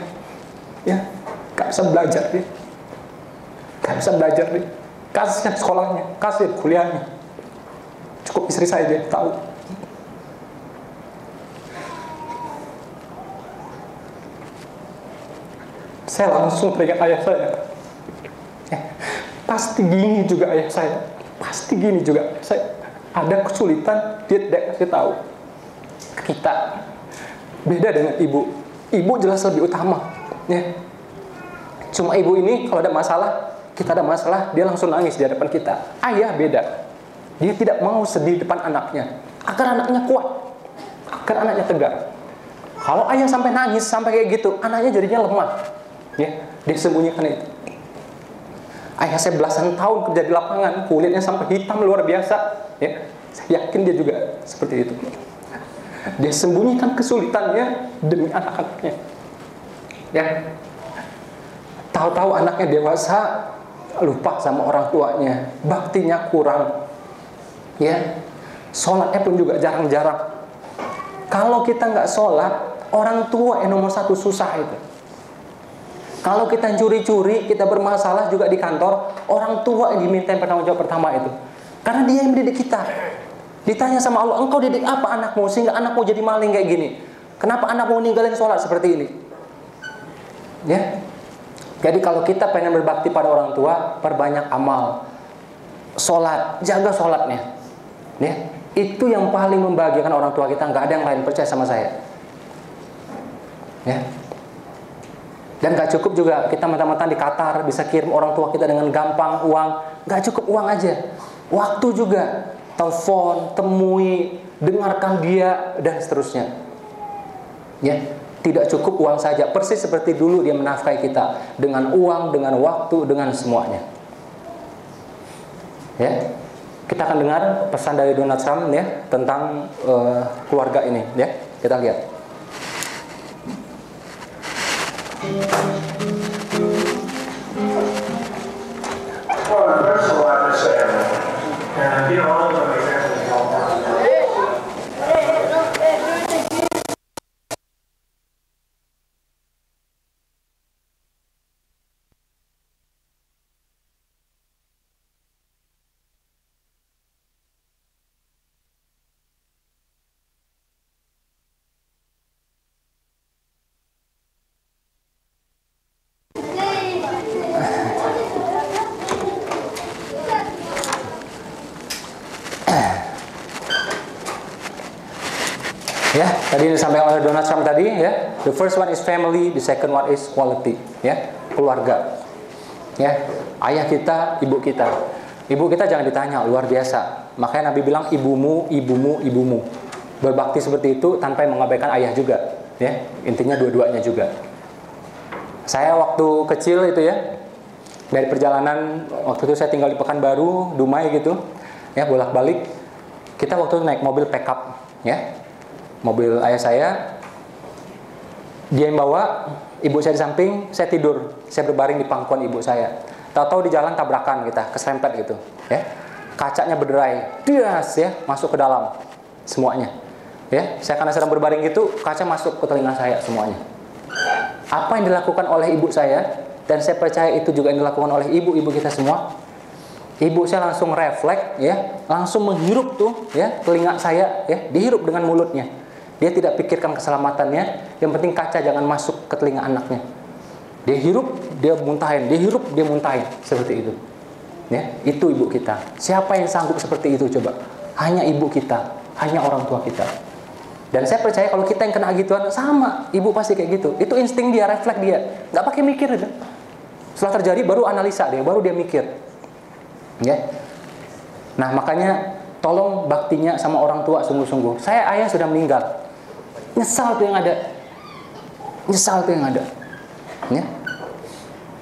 Ya, nggak bisa belajar dia. Nggak bisa belajar dia. Kasihan sekolahnya, kasihan kuliahnya. Cukup istri saya dia tahu. Saya langsung teringat ayah saya. Pasti gini juga ayah saya. Pasti gini juga. Saya ada kesulitan, dia tidak kasih tahu. Kita beda dengan ibu. Ibu jelas lebih utama. Ya. Cuma ibu ini kalau ada masalah, kita ada masalah, dia langsung nangis di hadapan kita. Ayah beda. Dia tidak mau sedih depan anaknya. Agar anaknya kuat. Agar anaknya tegar. Kalau ayah sampai nangis, sampai kayak gitu, anaknya jadinya lemah. Ya, dia sembunyikan itu. Ayah saya belasan tahun kerja di lapangan, kulitnya sampai hitam luar biasa. Ya, saya yakin dia juga seperti itu. Dia sembunyikan kesulitannya demi anak-anaknya. Ya, tahu-tahu anaknya dewasa, lupa sama orang tuanya, baktinya kurang. Ya, sholatnya pun juga jarang-jarang. Kalau kita nggak sholat, orang tua yang nomor 1 susah itu. Kalau kita curi-curi, kita bermasalah juga di kantor, orang tua yang diminta bertanggung jawab pertama itu. Karena dia yang mendidik kita. Ditanya sama Allah, engkau didik apa anakmu sehingga anakmu jadi maling kayak gini? Kenapa anakmu ninggalin sholat seperti ini? Ya. Jadi kalau kita pengen berbakti pada orang tua, perbanyak amal. Sholat, jaga sholatnya. Ya. Itu yang paling membahagiakan orang tua kita, nggak ada yang lain, percaya sama saya. Ya. Dan gak cukup juga kita mentang-mentang di Qatar bisa kirim orang tua kita dengan gampang uang. Gak cukup uang aja, waktu juga. Telepon, temui, dengarkan dia, dan seterusnya. Ya, tidak cukup uang saja. Persis seperti dulu dia menafkahi kita, dengan uang, dengan waktu, dengan semuanya. Ya, kita akan dengar pesan dari Donald Trump ya tentang keluarga ini. Ya, kita lihat. Well, first of all, I have to say, and you know, all of them examples all the time. Tadi yang disampaikan oleh Donald Trump tadi, ya. The first one is family, the second one is quality, ya. Keluarga. Ya. Ayah kita, ibu kita. Ibu kita jangan ditanya, luar biasa. Makanya Nabi bilang ibumu, ibumu, ibumu. Berbakti seperti itu tanpa mengabaikan ayah juga, ya. Intinya dua-duanya juga. Saya waktu kecil itu ya, dari perjalanan waktu itu saya tinggal di Pekanbaru, Dumai gitu, ya, bolak-balik. Kita waktu itu naik mobil pickup, ya. Mobil ayah saya, dia yang bawa, ibu saya di samping, saya tidur, saya berbaring di pangkuan ibu saya. Tahu-tahu di jalan tabrakan kita, keserempet gitu, ya. Kacanya berderai, das ya, masuk ke dalam semuanya. Ya, saya karena sedang berbaring gitu, kaca masuk ke telinga saya semuanya. Apa yang dilakukan oleh ibu saya, dan saya percaya itu juga yang dilakukan oleh ibu-ibu kita semua. Ibu saya langsung refleks, ya, langsung menghirup tuh, ya, telinga saya, ya, dihirup dengan mulutnya. Dia tidak pikirkan keselamatannya, yang penting kaca jangan masuk ke telinga anaknya. Dia hirup, dia muntahin, dia hirup, dia muntahin, seperti itu. Ya, itu ibu kita. Siapa yang sanggup seperti itu coba? Hanya ibu kita, hanya orang tua kita. Dan saya percaya kalau kita yang kena gituan sama, ibu pasti kayak gitu. Itu insting dia, refleks dia, nggak pakai mikir itu. Setelah terjadi baru analisa dia, baru dia mikir. Ya. Nah makanya tolong baktinya sama orang tua sungguh-sungguh. Saya ayah sudah meninggal, nyesal tuh yang ada, nyesal tuh yang ada. Ya.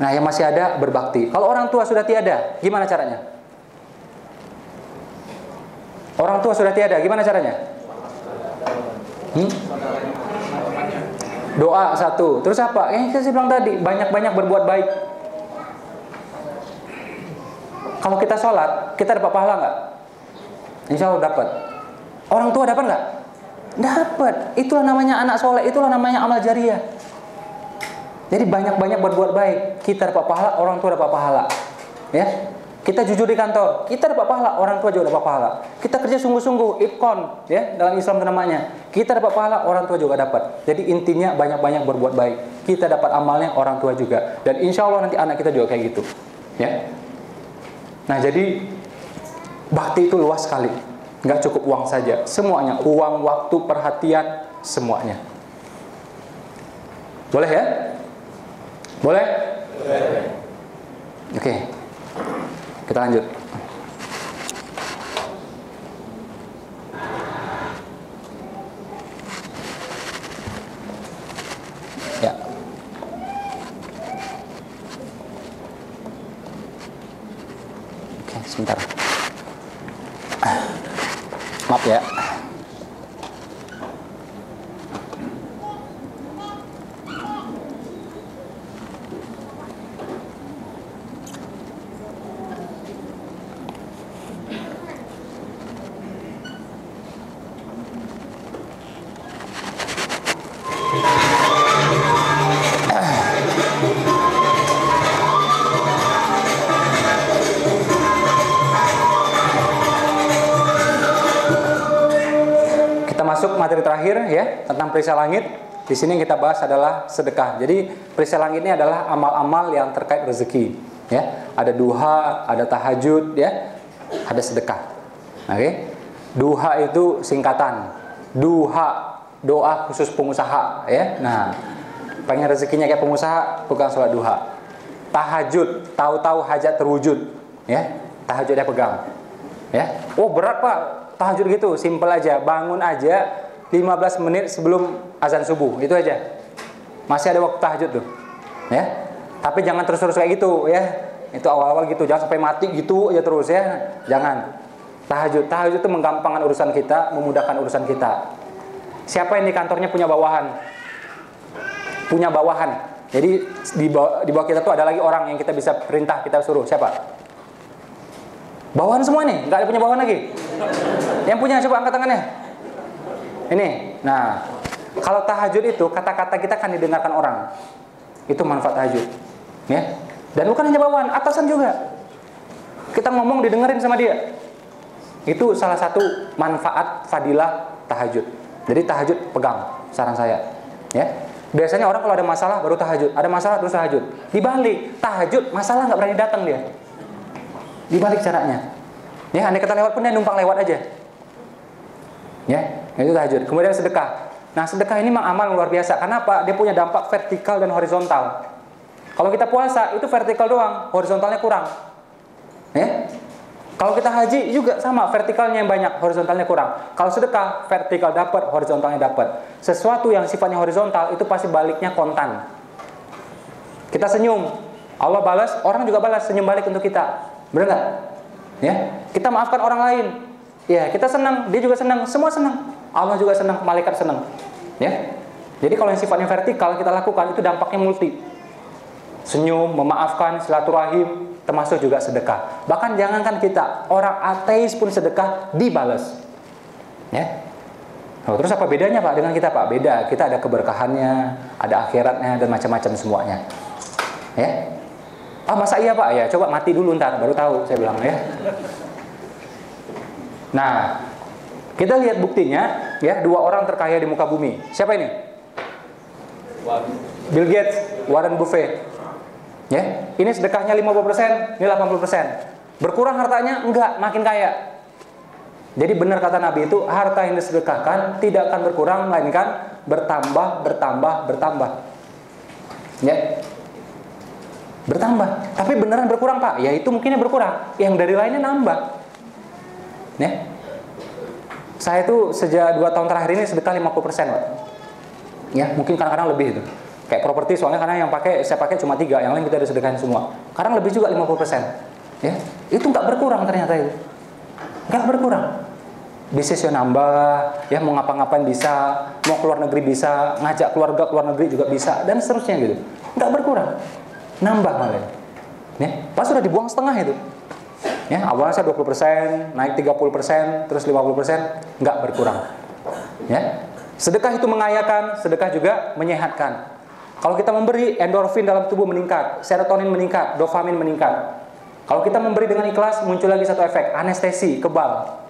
Nah yang masih ada berbakti. Kalau orang tua sudah tiada, gimana caranya? Orang tua sudah tiada, gimana caranya? Doa satu. Terus apa? Saya bilang tadi, banyak-banyak berbuat baik. Kalau kita sholat, kita dapat pahala nggak? Insya Allah dapat. Orang tua dapat nggak? Dapat. Itulah namanya anak soleh. Itulah namanya amal jariah. Jadi banyak-banyak berbuat baik, kita dapat pahala, orang tua dapat pahala. Ya. Kita jujur di kantor, kita dapat pahala, orang tua juga dapat pahala. Kita kerja sungguh-sungguh, ikhon, ya, dalam Islam itu namanya. Kita dapat pahala, orang tua juga dapat. Jadi intinya banyak-banyak berbuat baik. Kita dapat amalnya, orang tua juga. Dan insya Allah nanti anak kita juga kayak gitu. Ya. Nah jadi bakti itu luas sekali. Nggak cukup uang saja, semuanya. Uang, waktu, perhatian, semuanya. Boleh ya? Boleh? Boleh. Oke. Kita lanjut. Ya. Oke, sebentar. Maaf ya. Masuk materi terakhir ya tentang perisai langit. Di sini yang kita bahas adalah sedekah. Jadi perisai langit ini adalah amal-amal yang terkait rezeki. Ya, ada duha, ada tahajud, ya, ada sedekah. Oke, duha itu singkatan. Duha, doa khusus pengusaha. Ya, nah, pengen rezekinya kayak pengusaha, bukan sholat duha. Tahajud, tahu-tahu hajat terwujud. Ya, tahajudnya pegang. Ya, oh berat pak. Tahajud gitu, simpel aja, bangun aja 15 menit sebelum azan subuh, itu aja. Masih ada waktu tahajud tuh. Ya. Tapi jangan terus-terus kayak gitu ya. Itu awal-awal gitu, jangan sampai mati gitu aja terus ya. Jangan. Tahajud itu menggampangkan urusan kita, memudahkan urusan kita. Siapa yang di kantornya punya bawahan? Punya bawahan. Jadi di bawah kita tuh ada lagi orang yang kita bisa perintah, kita suruh. Siapa? Bawahan semua nih, nggak ada punya bawahan lagi. Yang punya coba angkat tangannya. Ini. Nah, kalau tahajud itu kata-kata kita kan didengarkan orang. Itu manfaat tahajud. Ya. Dan bukan hanya bawahan, atasan juga. Kita ngomong didengerin sama dia. Itu salah satu manfaat fadilah tahajud. Jadi tahajud pegang, saran saya. Ya. Biasanya orang kalau ada masalah baru tahajud, ada masalah terus tahajud. Dibalik, tahajud masalah nggak berani datang dia. Dibalik caranya. Ya, andai kata lewat pun dia numpang lewat aja. Ya, itu tahajud. Kemudian sedekah. Nah, sedekah ini memang amal luar biasa. Kenapa? Dia punya dampak vertikal dan horizontal. Kalau kita puasa, itu vertikal doang, horizontalnya kurang. Ya? Kalau kita haji juga sama, vertikalnya yang banyak, horizontalnya kurang. Kalau sedekah, vertikal dapat, horizontalnya dapat. Sesuatu yang sifatnya horizontal itu pasti baliknya kontan. Kita senyum, Allah balas, orang juga balas senyum balik untuk kita. Benar nggak? Ya, kita maafkan orang lain. Ya, kita senang, dia juga senang, semua senang. Allah juga senang, malaikat senang. Ya. Jadi kalau yang sifatnya vertikal kita lakukan itu dampaknya multi. Senyum, memaafkan, silaturahim, termasuk juga sedekah. Bahkan jangankan kita, orang ateis pun sedekah dibalas. Ya. Oh, terus apa bedanya Pak dengan kita Pak? Beda, kita ada keberkahannya, ada akhiratnya dan macam-macam semuanya. Ya. Ah, masa iya Pak? Ya, coba mati dulu ntar baru tahu, saya bilang ya. Nah, kita lihat buktinya ya, 2 orang terkaya di muka bumi. Siapa ini? Bill Gates, Warren Buffett. Ya, ini sedekahnya 50%, ini 80%. Berkurang hartanya? Enggak, makin kaya. Jadi benar kata Nabi itu, harta yang disedekahkan tidak akan berkurang, melainkan bertambah. Ya. Bertambah. Tapi beneran berkurang Pak? Ya itu mungkinnya berkurang. Yang dari lainnya nambah. Ya. Saya itu sejak 2 tahun terakhir ini sedekah 50%, Pak. Ya, mungkin kadang-kadang lebih itu. Kayak properti soalnya karena yang saya pakai cuma 3, yang lain kita udah sedekahin semua. Kadang lebih juga 50%. Ya, itu nggak berkurang ternyata itu. Nggak berkurang. Bisnis yang nambah, ya mau ngapa-ngapain bisa, mau keluar negeri bisa, ngajak keluarga keluar negeri juga bisa, dan seterusnya gitu. Nggak berkurang, nambah malah. Ya, pas sudah dibuang setengah itu. Ya, awalnya saya 20%, naik 30%, terus 50%, nggak berkurang. Ya, sedekah itu mengayakan, sedekah juga menyehatkan. Kalau kita memberi, endorfin dalam tubuh meningkat, serotonin meningkat, dopamin meningkat. Kalau kita memberi dengan ikhlas, muncul lagi satu efek, anestesi, kebal.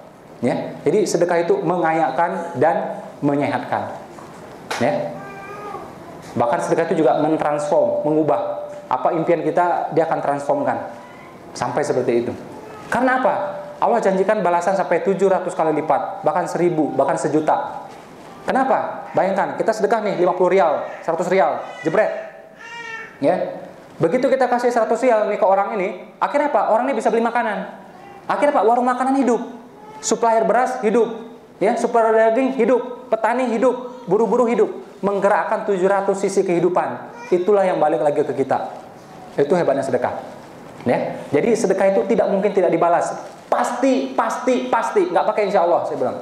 Ya, jadi sedekah itu mengayakan dan menyehatkan. Ya. Bahkan sedekah itu juga mentransform, mengubah apa impian kita, dia akan transformkan sampai seperti itu. Karena apa? Allah janjikan balasan sampai 700 kali lipat, bahkan 1000, bahkan 1.000.000. Kenapa? Bayangkan, kita sedekah nih 50 rial, 100 rial, jebret. Ya. Begitu kita kasih 100 rial nih ke orang ini, akhirnya apa? Orang ini bisa beli makanan. Akhirnya Pak, warung makanan hidup. Supplier beras hidup. Ya, supplier daging hidup, petani hidup, buru-buru hidup, menggerakkan 700 sisi kehidupan. Itulah yang balik lagi ke kita. Itu hebatnya sedekah. Ya. Jadi sedekah itu tidak mungkin tidak dibalas. Pasti, nggak pakai insya Allah, saya bilang.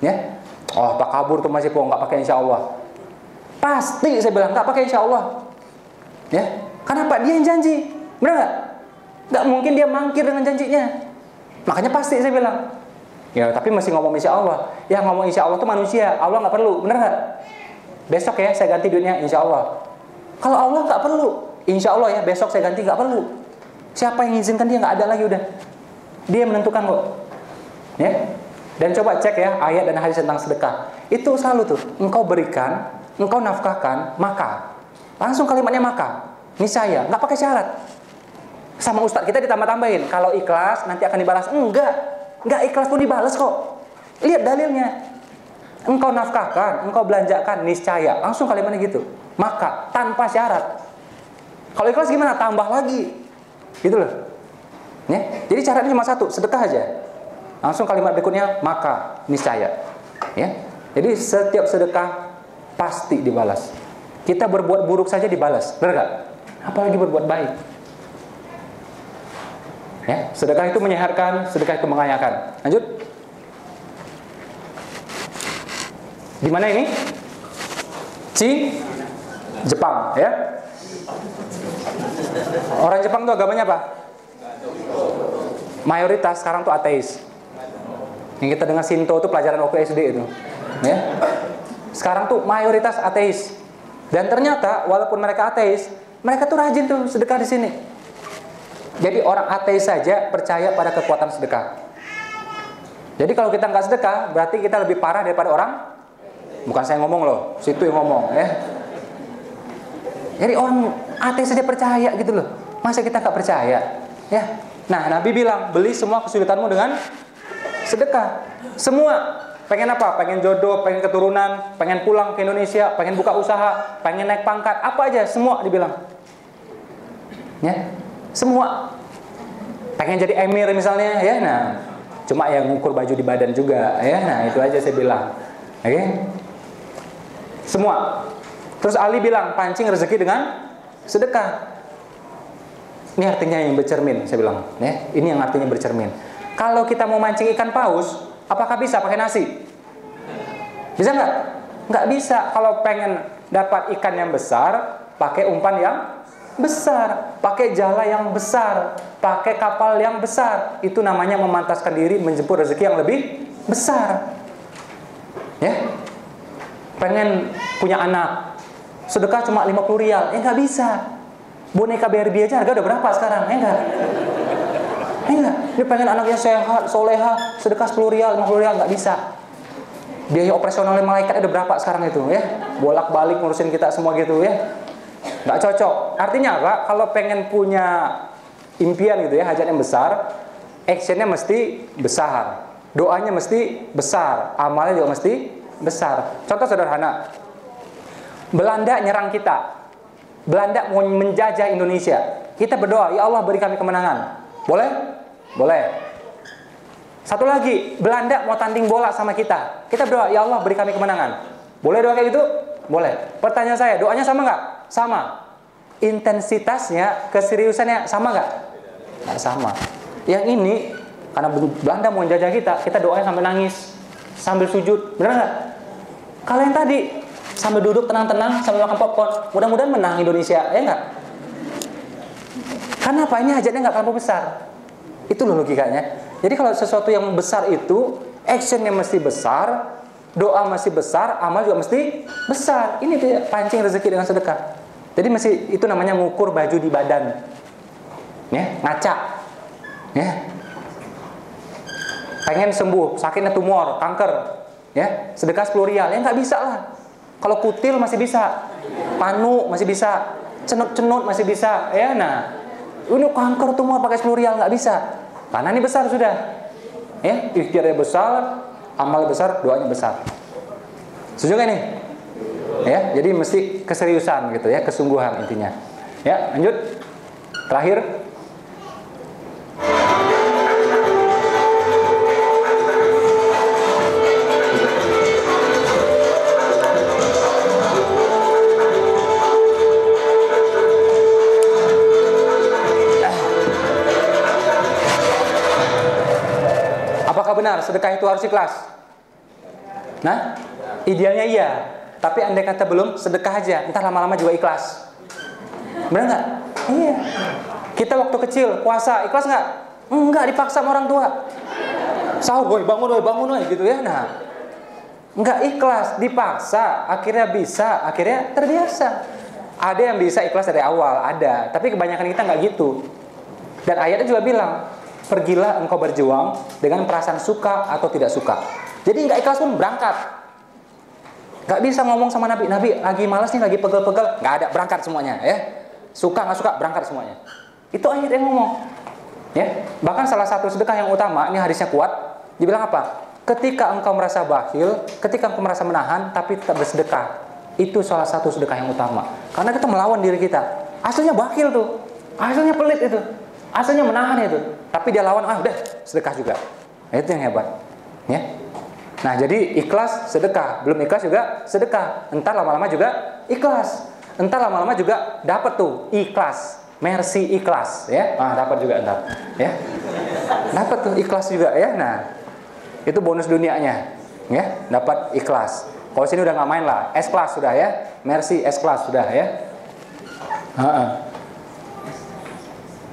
Ya. Oh, Pak kabur tuh masih nggak pakai insya Allah. Pasti saya bilang nggak pakai insya Allah. Ya, karena Pak dia yang janji, benar nggak? Nggak mungkin dia mangkir dengan janjinya. Makanya pasti saya bilang. Ya, tapi masih ngomong insya Allah. Ya ngomong insya Allah tuh manusia, Allah nggak perlu, benar nggak? Besok ya saya ganti duitnya insya Allah. Kalau Allah nggak perlu, insya Allah ya besok saya ganti nggak perlu. Siapa yang izinkan dia nggak ada lagi udah. Dia menentukan kok. Ya. Dan coba cek ya ayat dan hadis tentang sedekah. Itu selalu tuh, engkau berikan, engkau nafkahkan, maka. Langsung kalimatnya maka. Niscaya, nggak pakai syarat. Sama ustadz kita ditambah-tambahin, kalau ikhlas nanti akan dibalas. Enggak ikhlas pun dibalas kok. Lihat dalilnya. Engkau nafkahkan, engkau belanjakan, niscaya. Langsung kalimatnya gitu. Maka, tanpa syarat. Kalau ikhlas gimana? Tambah lagi. Gitu loh. Ya? Jadi syaratnya cuma satu, sedekah aja. Langsung kalimat berikutnya, maka niscaya. Ya. Jadi setiap sedekah pasti dibalas. Kita berbuat buruk saja dibalas, benar gak? Apalagi berbuat baik. Ya, sedekah itu menyehatkan, sedekah itu mengayakan. Lanjut. Di mana ini? Jepang, ya. Orang Jepang tuh agamanya apa? Mayoritas sekarang tuh ateis. Yang kita dengar Shinto itu pelajaran waktu SD itu, ya. Sekarang tuh mayoritas ateis. Dan ternyata walaupun mereka ateis, mereka tuh rajin tuh sedekah di sini. Jadi orang ateis saja percaya pada kekuatan sedekah. Jadi kalau kita nggak sedekah, berarti kita lebih parah daripada orang. Bukan saya ngomong loh, situ yang ngomong, ya. Jadi orang ateis saja percaya gitu loh. Masa kita nggak percaya, ya? Nah, Nabi bilang beli semua kesulitanmu dengan sedekah. Semua. Pengen apa? Pengen jodoh, pengen keturunan, pengen pulang ke Indonesia, pengen buka usaha, pengen naik pangkat, apa aja semua dibilang. Ya, semua. Pengen jadi emir misalnya, ya. Nah, cuma yang ngukur baju di badan juga, ya. Nah, itu aja saya bilang. Oke. Semua. Terus Ali bilang, pancing rezeki dengan sedekah. Ini artinya yang bercermin, saya bilang. Ya, ini yang artinya bercermin. Kalau kita mau mancing ikan paus, apakah bisa pakai nasi? Bisa nggak? Nggak bisa. Kalau pengen dapat ikan yang besar, pakai umpan yang besar, pakai jala yang besar, pakai kapal yang besar. Itu namanya memantaskan diri menjemput rezeki yang lebih besar. Ya, pengen punya anak, sedekah cuma 50 rial, nggak bisa. Boneka Barbie aja harga udah berapa sekarang? Enggak. Enggak. Dia pengen anaknya sehat, soleha, sedekah 10 rial, 50 rial, nggak bisa. Biaya operasionalnya malaikat ada berapa sekarang itu, ya? Bolak-balik ngurusin kita semua gitu, ya. Nggak cocok. Artinya apa? Kalau pengen punya impian gitu ya, hajat yang besar, actionnya mesti besar, doanya mesti besar, amalnya juga mesti besar. Contoh sederhana, Belanda nyerang kita, Belanda mau menjajah Indonesia. Kita berdoa, ya Allah beri kami kemenangan. Boleh? Boleh. Satu lagi, Belanda mau tanding bola sama kita. Kita berdoa, ya Allah beri kami kemenangan. Boleh doa kayak gitu? Boleh. Pertanyaan saya, doanya sama nggak? Sama. Intensitasnya, keseriusannya sama nggak? Nggak sama. Yang ini, karena Belanda mau menjajah kita doanya sambil nangis, sambil sujud. Benar nggak? Kalau yang tadi, sambil duduk tenang-tenang, sambil makan popcorn, mudah-mudahan menang Indonesia, ya nggak? Karena apa? Ini hajatnya nggak terlalu besar. Itu loh logikanya. Jadi kalau sesuatu yang besar itu, actionnya mesti besar, doa mesti besar, amal juga mesti besar. Ini dia pancing rezeki dengan sedekah. Jadi mesti itu namanya ngukur baju di badan, ya, ngaca, ya. Pengen sembuh, sakitnya tumor, kanker, ya, sedekah 10 rial, ya nggak bisa lah. Kalau kutil masih bisa, panu masih bisa, cenut-cenut masih bisa, ya. Nah, ini kanker tumor pakai 10 rial nggak bisa, karena ini besar sudah, ya. Ikhtiarnya besar, amal besar, doanya besar. Setuju nggak nih? Ya, jadi mesti keseriusan gitu ya, kesungguhan intinya. Ya, lanjut. Terakhir. Apakah benar sedekah itu harus ikhlas? Nah, idealnya iya. Tapi andai kata belum, sedekah aja. Entar lama-lama juga ikhlas. Benar nggak? Iya. Kita waktu kecil puasa ikhlas nggak? Enggak, dipaksa sama orang tua. Sahur, woi bangun woi gitu ya. Nah, enggak ikhlas, dipaksa. Akhirnya bisa, akhirnya terbiasa. Ada yang bisa ikhlas dari awal, ada. Tapi kebanyakan kita nggak gitu. Dan ayatnya juga bilang, pergilah engkau berjuang dengan perasaan suka atau tidak suka. Jadi nggak ikhlas pun berangkat. Nggak bisa ngomong sama Nabi, Nabi lagi malas nih, lagi pegel-pegel. Nggak ada, berangkat semuanya, ya. Suka nggak suka, berangkat semuanya. Itu ayat yang ngomong, ya. Bahkan salah satu sedekah yang utama, ini hadisnya kuat, dibilang apa? Ketika engkau merasa bakhil, ketika engkau merasa menahan, tapi tetap bersedekah, itu salah satu sedekah yang utama. Karena kita melawan diri kita. Aslinya bakhil tuh, aslinya pelit itu, aslinya menahan itu, tapi dia lawan, udah sedekah juga. Nah, itu yang hebat, ya. Nah, jadi ikhlas sedekah, belum ikhlas juga sedekah. Entar lama-lama juga ikhlas. Entar lama-lama juga dapat tuh ikhlas, mercy ikhlas, ya. Dapat juga entar, ya. Dapat tuh ikhlas juga, ya. Nah, itu bonus dunianya, ya. Dapat ikhlas. Kalau sini udah nggak main lah, S class sudah ya, mercy S class sudah ya.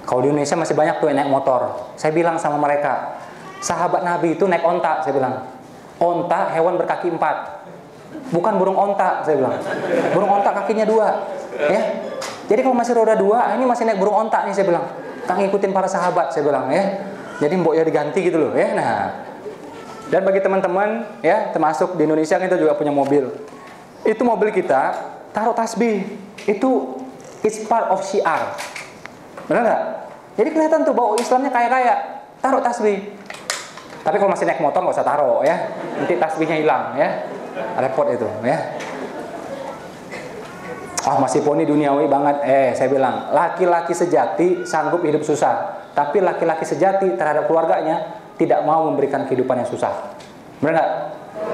Kalau di Indonesia masih banyak tuh yang naik motor. Saya bilang sama mereka, sahabat Nabi itu naik onta, saya bilang. Onta hewan berkaki 4, bukan burung onta, saya bilang. Burung onta kakinya 2, ya. Jadi kalau masih roda 2, ini masih naik burung onta nih, saya bilang. Kang ngikutin para sahabat, saya bilang, ya. Jadi mbok ya diganti gitu loh, ya. Nah, dan bagi teman-teman, ya, termasuk di Indonesia kita juga punya mobil. Itu mobil kita taruh tasbih, itu it's part of syiar, benar nggak? Jadi kelihatan tuh bahwa Islamnya kaya-kaya, taruh tasbih. Tapi kalau masih naik motor nggak usah taruh, ya. nanti tasbihnya hilang ya. Repot itu ya. Masih poni duniawi banget. Saya bilang, laki-laki sejati sanggup hidup susah, tapi laki-laki sejati terhadap keluarganya tidak mau memberikan kehidupan yang susah. Benar nggak?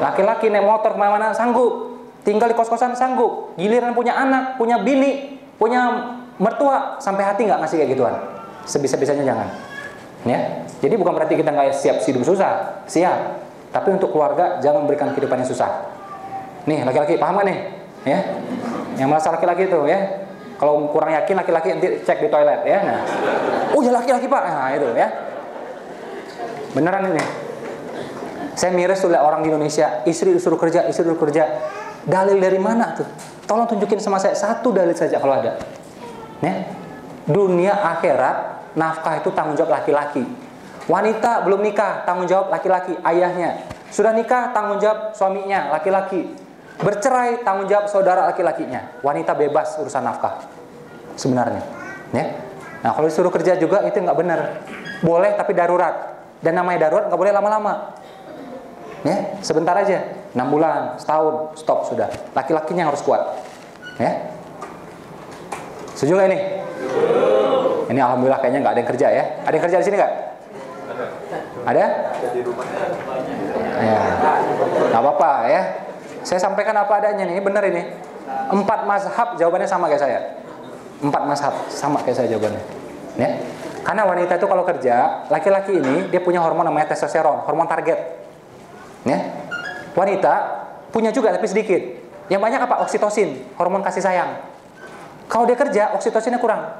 Laki-laki naik motor kemana-mana sanggup, tinggal di kos-kosan sanggup, giliran punya anak, punya bini, punya mertua, sampai hati nggak ngasih kayak gituan. Sebisa-bisanya jangan. Ya, jadi bukan berarti kita nggak siap hidup susah, siap. Tapi untuk keluarga jangan memberikan kehidupan yang susah. Nih laki-laki paham nggak nih? Ya, yang merasa laki-laki itu ya. Kalau kurang yakin laki-laki nanti cek di toilet ya. Nah, oh ya laki-laki pak, nah itu ya. Beneran ini. Saya miris tuh lihat orang di Indonesia, istri disuruh kerja, Dalil dari mana tuh? Tolong tunjukin sama saya satu dalil saja kalau ada. Ya, dunia akhirat nafkah itu tanggung jawab laki-laki. Wanita belum nikah, tanggung jawab laki-laki, ayahnya. Sudah nikah, tanggung jawab suaminya, laki-laki. Bercerai, tanggung jawab saudara laki-lakinya. Wanita bebas urusan nafkah sebenarnya. Ya. Nah kalau disuruh kerja juga itu nggak benar. Boleh tapi darurat. Dan namanya darurat nggak boleh lama-lama. Ya, sebentar aja, 6 bulan, setahun, stop sudah. Laki-lakinya harus kuat. Ya. Setuju nggak ini? Ini alhamdulillah kayaknya nggak ada yang kerja ya. Ada yang kerja di sini nggak? Ada? Ya, nggak apa-apa ya. Saya sampaikan apa adanya nih, ini benar ini. 4 mazhab jawabannya sama kayak saya. 4 mazhab sama kayak saya jawabannya. Ya. Karena wanita itu kalau kerja, laki-laki ini dia punya hormon namanya testosteron, hormon target. Ya. Wanita punya juga tapi sedikit. Yang banyak apa? Oksitosin, hormon kasih sayang. Kalau dia kerja, oksitosinnya kurang.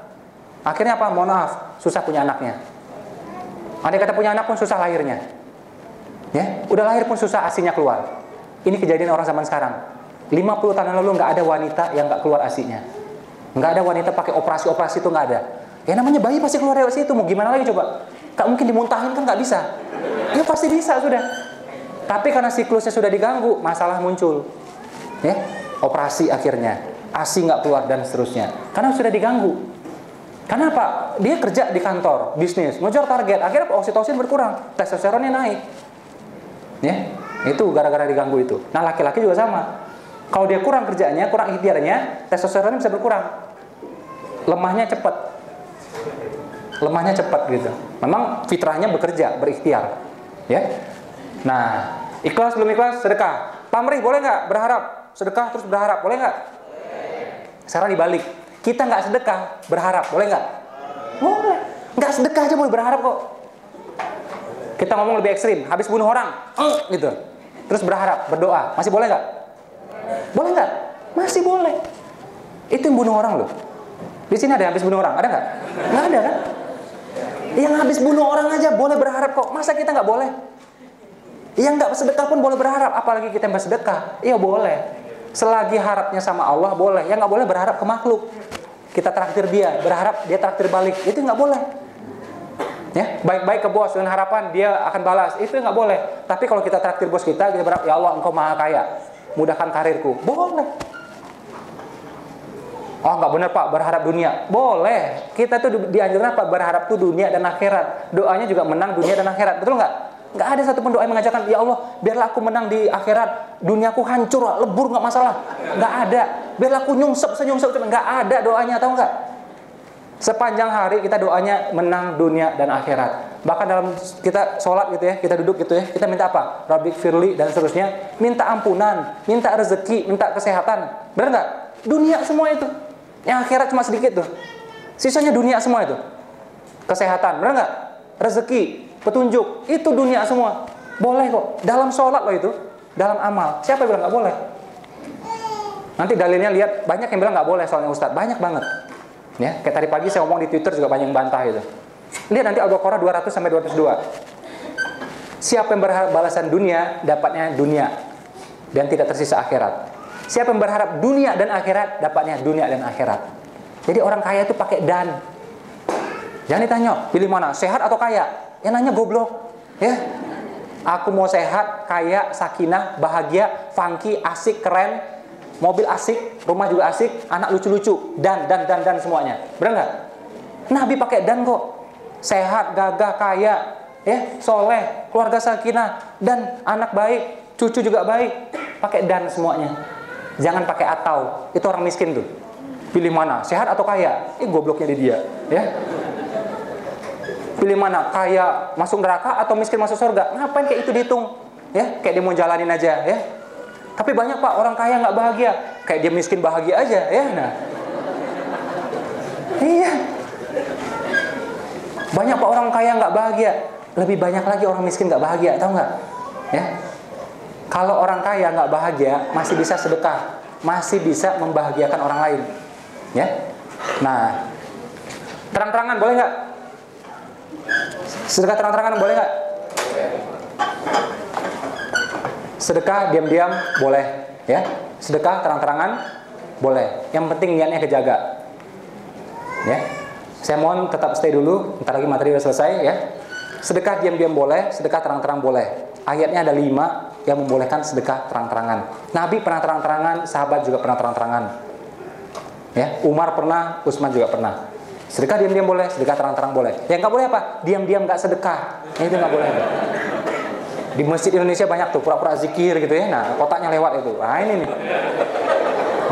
Akhirnya apa? Mohon maaf, susah punya anaknya. Andai kata punya anak pun susah lahirnya. Ya, udah lahir pun susah ASInya keluar. Ini kejadian orang zaman sekarang. 50 tahun lalu nggak ada wanita yang nggak keluar ASInya. Nggak ada wanita pakai operasi-operasi itu nggak ada. Ya namanya bayi pasti keluar dari situ. Mau gimana lagi coba? Nggak mungkin dimuntahin kan nggak bisa. Ya pasti bisa sudah. Tapi karena siklusnya sudah diganggu, masalah muncul. Ya, operasi akhirnya. ASI nggak keluar dan seterusnya. Karena sudah diganggu. Kenapa? Dia kerja di kantor, bisnis, ngejar target. Akhirnya oksitosin berkurang, testosteronnya naik. Ya, itu gara-gara diganggu itu. Nah laki-laki juga sama. Kalau dia kurang kerjanya, kurang ikhtiarnya, testosteronnya bisa berkurang. Lemahnya cepat gitu. Memang fitrahnya bekerja, berikhtiar. Ya. Nah, ikhlas belum ikhlas, sedekah. Pamrih boleh nggak berharap? Sedekah terus berharap, boleh nggak? Sekarang dibalik. Kita nggak sedekah, berharap, boleh nggak? Boleh. Nggak sedekah aja boleh berharap kok. Kita ngomong lebih ekstrim, habis bunuh orang, gitu. Terus berharap, berdoa, masih boleh nggak? Boleh nggak? Masih boleh. Itu yang bunuh orang loh. Di sini ada yang habis bunuh orang, ada nggak? Nggak ada kan? Yang habis bunuh orang aja boleh berharap kok. Masa kita nggak boleh? Yang nggak bersedekah pun boleh berharap, apalagi kita yang bersedekah. Iya boleh. Selagi harapnya sama Allah boleh. Yang nggak boleh berharap ke makhluk. Kita traktir dia, berharap dia traktir balik. Itu nggak boleh. Ya, baik-baik ke bos dengan harapan dia akan balas. Itu nggak boleh. Tapi kalau kita traktir bos kita berharap, ya Allah engkau maha kaya, mudahkan karirku. Boleh. Oh nggak benar pak, berharap dunia. Boleh. Kita tuh dianjurkan apa? Berharap tuh dunia dan akhirat. Doanya juga menang dunia dan akhirat. Betul nggak? Nggak ada satupun doa yang mengajarkan, ya Allah biarlah aku menang di akhirat, duniaku hancur, lebur nggak masalah. Nggak ada. Biarlah aku nyungsep, nggak ada doanya, tahu nggak? Sepanjang hari kita doanya menang dunia dan akhirat. Bahkan dalam kita sholat gitu ya, kita duduk gitu ya, kita minta apa? Rabbik firli dan seterusnya. Minta ampunan, minta rezeki, minta kesehatan. Benar nggak? Dunia semua itu. Yang akhirat cuma sedikit tuh. Sisanya dunia semua itu. Kesehatan, benar nggak? Rezeki, petunjuk, itu dunia semua. Boleh kok. Dalam sholat loh itu, dalam amal. Siapa yang bilang nggak boleh? Nanti dalilnya lihat, banyak yang bilang nggak boleh soalnya Ustadz, banyak banget. Ya, kayak tadi pagi saya ngomong di Twitter juga banyak yang bantah itu. Lihat nanti Al-Baqarah 200 sampai 202. Siapa yang berharap balasan dunia, dapatnya dunia dan tidak tersisa akhirat. Siapa yang berharap dunia dan akhirat, dapatnya dunia dan akhirat. Jadi orang kaya itu pakai dan. Jangan ditanya, pilih mana, sehat atau kaya? Yang nanya goblok. Ya. Aku mau sehat, kaya, sakinah, bahagia, funky, asik, keren, mobil asik, rumah juga asik, anak lucu-lucu, dan semuanya. Benar nggak? Nabi pakai dan kok. Sehat, gagah, kaya, ya, soleh, keluarga sakinah, dan anak baik. cucu juga baik, pakai dan semuanya. Jangan pakai atau. Itu orang miskin tuh. Pilih mana? Sehat atau kaya? Gobloknya di dia, ya. Pilih mana? Kaya masuk neraka atau miskin masuk surga? Ngapain kayak itu dihitung? Ya, kayak dia mau jalanin aja, ya. Tapi banyak Pak orang kaya nggak bahagia, kayak dia miskin bahagia aja, ya. Nah, iya. Banyak Pak orang kaya nggak bahagia, lebih banyak lagi orang miskin nggak bahagia, tahu nggak? Ya. Kalau orang kaya nggak bahagia, masih bisa sedekah, masih bisa membahagiakan orang lain, ya. Nah, terang-terangan boleh nggak? Sedekah terang-terangan boleh nggak? Sedekah diam-diam boleh, ya. Sedekah terang-terangan boleh. Yang penting niatnya kejaga, ya. Saya mohon tetap stay dulu, ntar lagi materi udah selesai, ya. Sedekah diam-diam boleh, sedekah terang-terang boleh. Ayatnya ada 5 yang membolehkan sedekah terang-terangan. Nabi pernah terang-terangan, sahabat juga pernah terang-terangan, ya. Umar pernah, Utsman juga pernah. Sedekah diam-diam boleh, sedekah terang-terang boleh. Yang nggak boleh apa? Diam-diam nggak sedekah. Itu nggak boleh. Di masjid Indonesia banyak tuh pura-pura zikir gitu, ya. Nah, kotaknya lewat itu. Nah, ini nih.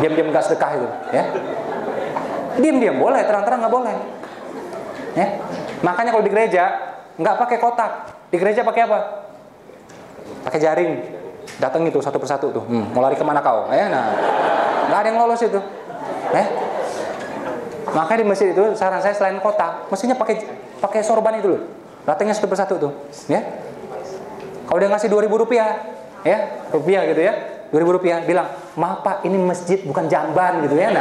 Diam-diam nggak sedekah itu, ya. Diam-diam boleh, terang-terang nggak boleh. Ya. Makanya kalau di gereja nggak pakai kotak. Di gereja pakai apa? Pakai jaring. Datang itu satu persatu tuh. Mau lari kemana kau? Ya, nah, nggak ada yang lolos itu. Ya. Makanya di masjid itu saran saya selain kotak, mestinya pakai sorban itu loh. Datangnya satu persatu tuh. Ya. Kalau dia ngasih 2.000 rupiah, ya, rupiah gitu ya, 2.000 rupiah, bilang, maaf Pak, ini masjid bukan jamban gitu, ya.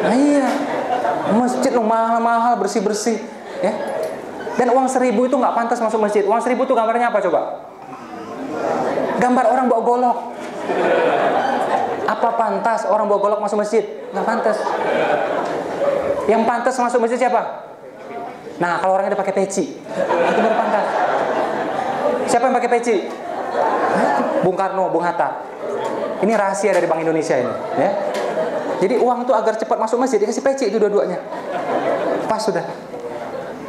Nah iya, masjid lo mahal-mahal, bersih-bersih, ya. Dan uang 1.000 itu nggak pantas masuk masjid. Uang 1.000 itu gambarnya apa coba? Gambar orang bawa golok. Apa pantas orang bawa golok masuk masjid? Nggak pantas. Yang pantas masuk masjid siapa? Nah, kalau orangnya udah pakai peci, itu baru pantas. Siapa yang pakai peci? Bung Karno, Bung Hatta. Ini rahasia dari Bank Indonesia ini, ya. Jadi uang itu agar cepat masuk masjid dikasih peci itu dua-duanya. Pas sudah.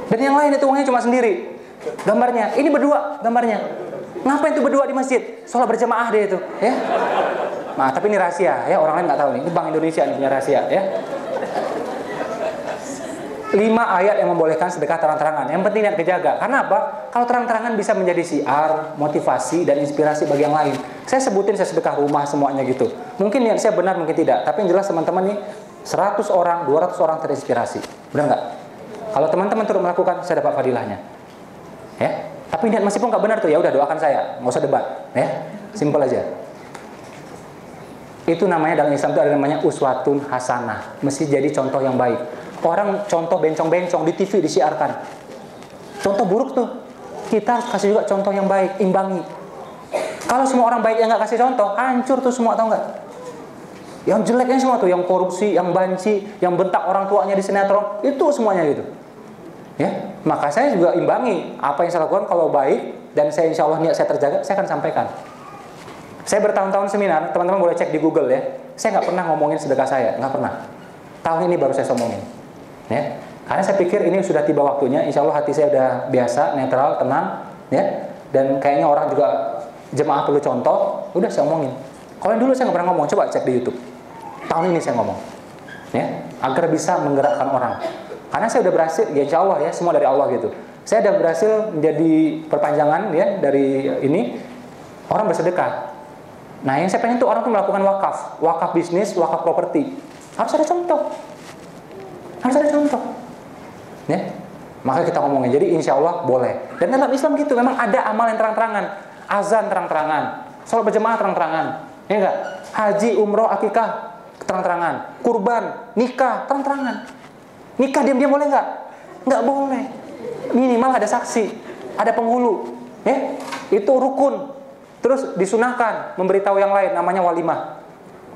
Dan yang lain itu uangnya cuma sendiri. Gambarnya, ini berdua gambarnya. Ngapain itu berdua di masjid? Sholat berjamaah dia itu, ya. Nah, tapi ini rahasia, ya. Orang lain nggak tahu nih. Ini Bank Indonesia ini punya rahasia, ya. 5 ayat yang membolehkan sedekah terang-terangan. Yang penting niat kejaga. Karena apa? Kalau terang-terangan bisa menjadi siar, motivasi, dan inspirasi bagi yang lain. Saya sebutin, saya sedekah rumah semuanya gitu. Mungkin niat saya benar, mungkin tidak. Tapi yang jelas teman-teman nih, 100 orang, 200 orang terinspirasi. Benar nggak? Kalau teman-teman turut melakukan, saya dapat fadilahnya. Ya. Tapi niat masih pun nggak benar tuh, ya udah doakan saya, nggak usah debat. Ya, simpel aja. Itu namanya dalam Islam itu ada namanya uswatun hasanah. Mesti jadi contoh yang baik. Orang contoh bencong-bencong di TV disiarkan. Contoh buruk tuh. Kita harus kasih juga contoh yang baik, imbangi. Kalau semua orang baik yang nggak kasih contoh, hancur tuh semua, tahu nggak? Yang jeleknya semua tuh, yang korupsi, yang banci, yang bentak orang tuanya di sinetron, itu semuanya gitu. Ya, maka saya juga imbangi apa yang saya lakukan kalau baik dan saya insya Allah niat saya terjaga, saya akan sampaikan. Saya bertahun-tahun seminar, teman-teman boleh cek di Google ya. Saya nggak pernah ngomongin sedekah saya, nggak pernah. Tahun ini baru saya ngomongin. Ya, karena saya pikir ini sudah tiba waktunya. Insya Allah hati saya udah biasa, netral, tenang, ya. Dan kayaknya orang juga jemaah perlu contoh. Udah saya omongin. Kalau yang dulu saya nggak pernah ngomong, coba cek di YouTube. Tahun ini saya ngomong, ya, agar bisa menggerakkan orang. Karena saya udah berhasil, ya insya Allah ya, semua dari Allah gitu. Saya udah berhasil menjadi perpanjangan ya dari ini orang bersedekah. Nah, yang saya pengen tuh orang tuh melakukan wakaf bisnis, wakaf properti. Harus ada contoh. Harus ada contoh. Ya. Maka kita ngomongin. Jadi insya Allah boleh. Dan dalam Islam gitu, memang ada amal yang terang-terangan. Azan terang-terangan. Sholat berjamaah terang-terangan. Ya enggak? Haji, umroh, akikah terang-terangan. Kurban, nikah terang-terangan. Nikah diam-diam boleh enggak? Enggak boleh. Minimal ada saksi, ada penghulu. Ya. Itu rukun. Terus disunahkan memberitahu yang lain, namanya walimah.